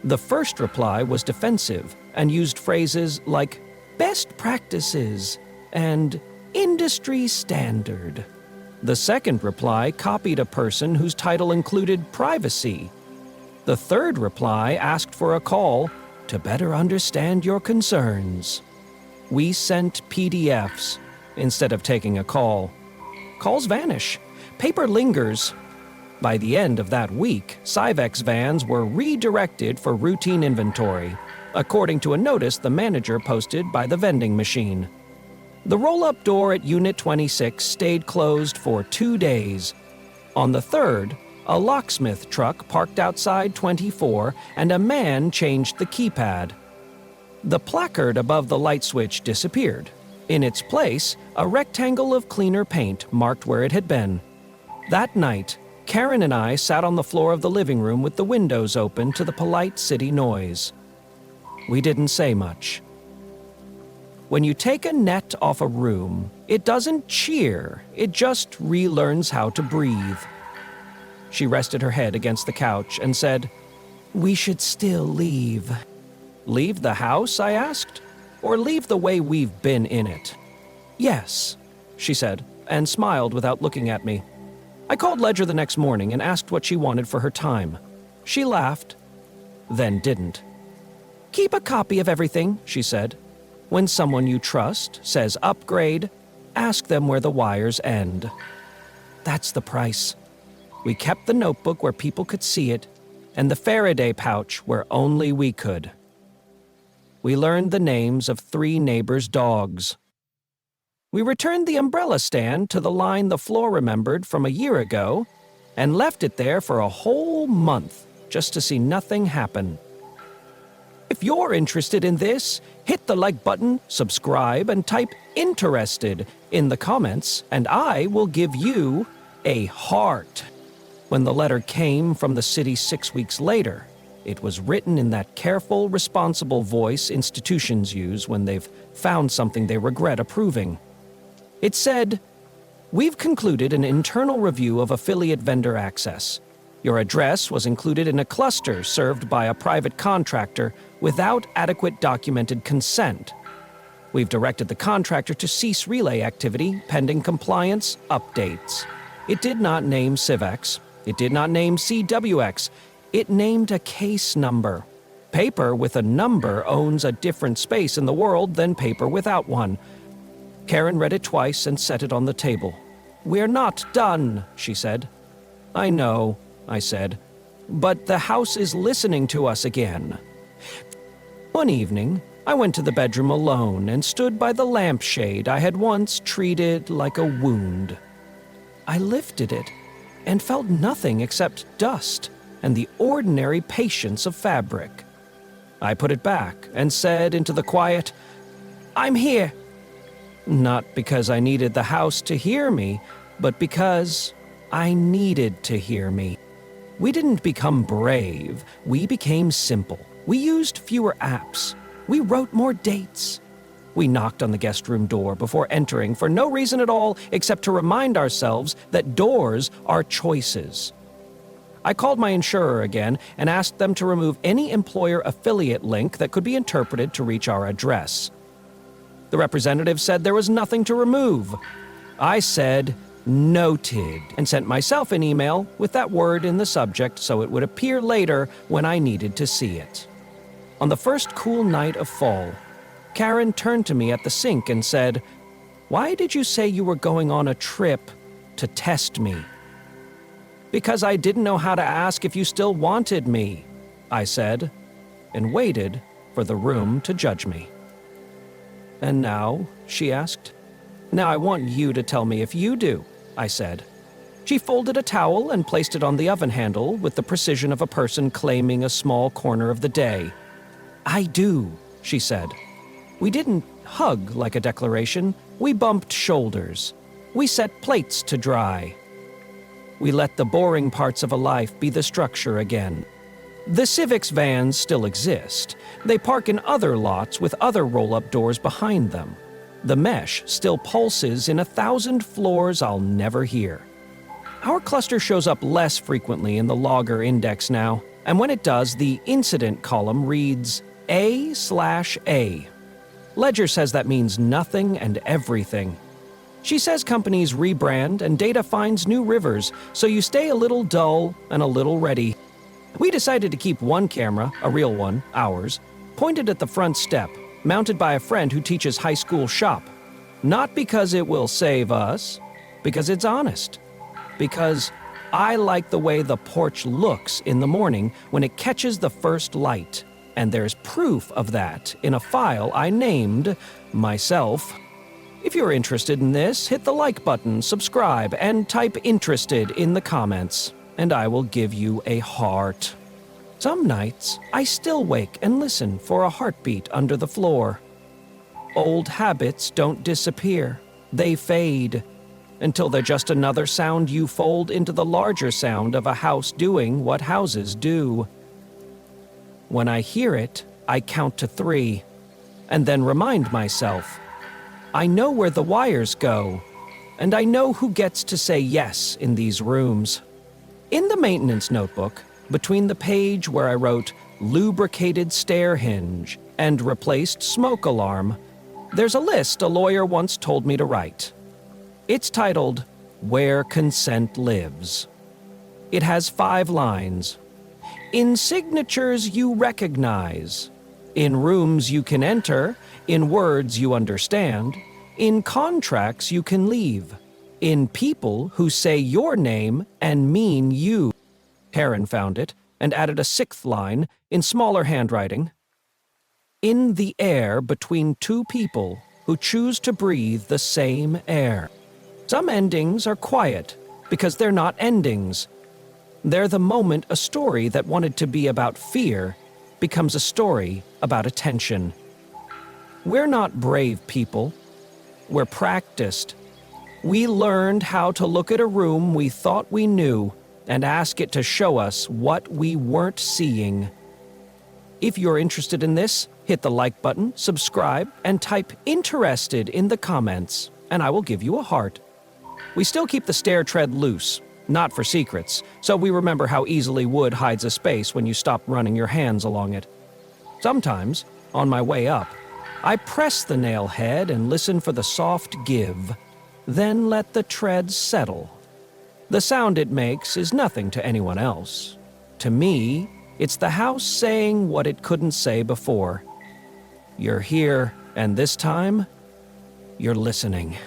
The first reply was defensive and used phrases like "best practices" and "industry standard." The second reply copied a person whose title included privacy. The third reply asked for a call to better understand your concerns. We sent PDFs instead of taking a call. Calls vanish. Paper lingers. By the end of that week, Cyvex vans were redirected for routine inventory, according to a notice the manager posted by the vending machine. The roll-up door at Unit 26 stayed closed for 2 days. On the third, a locksmith truck parked outside 24 and a man changed the keypad. The placard above the light switch disappeared. In its place, a rectangle of cleaner paint marked where it had been. That night, Karen and I sat on the floor of the living room with the windows open to the polite city noise. We didn't say much. When you take a net off a room, it doesn't cheer, it just relearns how to breathe. She rested her head against the couch and said, "We should still leave." "Leave the house?" I asked. "Or leave the way we've been in it?" "Yes," she said, and smiled without looking at me. I called Ledger the next morning and asked what she wanted for her time. She laughed, then didn't. "Keep a copy of everything," she said. "When someone you trust says upgrade, ask them where the wires end." That's the price. We kept the notebook where people could see it, and the Faraday pouch where only we could. We learned the names of 3 neighbors' dogs. We returned the umbrella stand to the line the floor remembered from a year ago and left it there for a whole month just to see nothing happen. If you're interested in this, hit the like button, subscribe, and type "interested" in the comments, and I will give you a heart. When the letter came from the city 6 weeks later, it was written in that careful, responsible voice institutions use when they've found something they regret approving. It said, "We've concluded an internal review of affiliate vendor access. Your address was included in a cluster served by a private contractor without adequate documented consent. We've directed the contractor to cease relay activity pending compliance updates." It did not name Civex. It did not name CWX. It named a case number. Paper with a number owns a different space in the world than paper without one. Karen read it twice and set it on the table. "We're not done," she said. "I know," I said, "but the house is listening to us again." One evening, I went to the bedroom alone and stood by the lampshade I had once treated like a wound. I lifted it and felt nothing except dust and the ordinary patience of fabric. I put it back and said into the quiet, "I'm here." Not because I needed the house to hear me, but because I needed to hear me. We didn't become brave, we became simple. We used fewer apps. We wrote more dates. We knocked on the guest room door before entering for no reason at all except to remind ourselves that doors are choices. I called my insurer again and asked them to remove any employer affiliate link that could be interpreted to reach our address. The representative said there was nothing to remove. I said, "Noted," and sent myself an email with that word in the subject so it would appear later when I needed to see it. On the first cool night of fall, Karen turned to me at the sink and said, "Why did you say you were going on a trip to test me?" "Because I didn't know how to ask if you still wanted me," I said, and waited for the room to judge me. "And now?" she asked. "Now I want you to tell me if you do," I said. She folded a towel and placed it on the oven handle with the precision of a person claiming a small corner of the day. "I do," she said. We didn't hug like a declaration. We bumped shoulders. We set plates to dry. We let the boring parts of a life be the structure again. The Civics vans still exist. They park in other lots with other roll-up doors behind them. The mesh still pulses in 1,000 floors I'll never hear. Our cluster shows up less frequently in the logger index now, and when it does, the incident column reads A/A. Ledger says that means nothing and everything. She says companies rebrand and data finds new rivers, so you stay a little dull and a little ready. We decided to keep one camera, a real one, ours, pointed at the front step, mounted by a friend who teaches high school shop. Not because it will save us, because it's honest. Because I like the way the porch looks in the morning when it catches the first light. And there's proof of that in a file I named myself. If you're interested in this, hit the like button, subscribe, and type "interested" in the comments, and I will give you a heart. Some nights, I still wake and listen for a heartbeat under the floor. Old habits don't disappear. They fade until they're just another sound you fold into the larger sound of a house doing what houses do. When I hear it, I count to 3, and then remind myself. I know where the wires go, and I know who gets to say yes in these rooms. In the maintenance notebook, between the page where I wrote lubricated stair hinge and replaced smoke alarm, there's a list a lawyer once told me to write. It's titled, Where Consent Lives. It has 5 lines. In signatures you recognize, in rooms you can enter, in words you understand, in contracts you can leave, in people who say your name and mean you. Karen found it and added a 6th line in smaller handwriting. In the air between 2 people who choose to breathe the same air. Some endings are quiet because they're not endings. They're the moment a story that wanted to be about fear becomes a story about attention. We're not brave people. We're practiced. We learned how to look at a room we thought we knew and ask it to show us what we weren't seeing. If you're interested in this, hit the like button, subscribe, and type "interested" in the comments, and I will give you a heart. We still keep the stair tread loose, not for secrets, so we remember how easily wood hides a space when you stop running your hands along it. Sometimes, on my way up, I press the nail head and listen for the soft give, then let the tread settle. The sound it makes is nothing to anyone else. To me, it's the house saying what it couldn't say before. You're here, and this time, you're listening.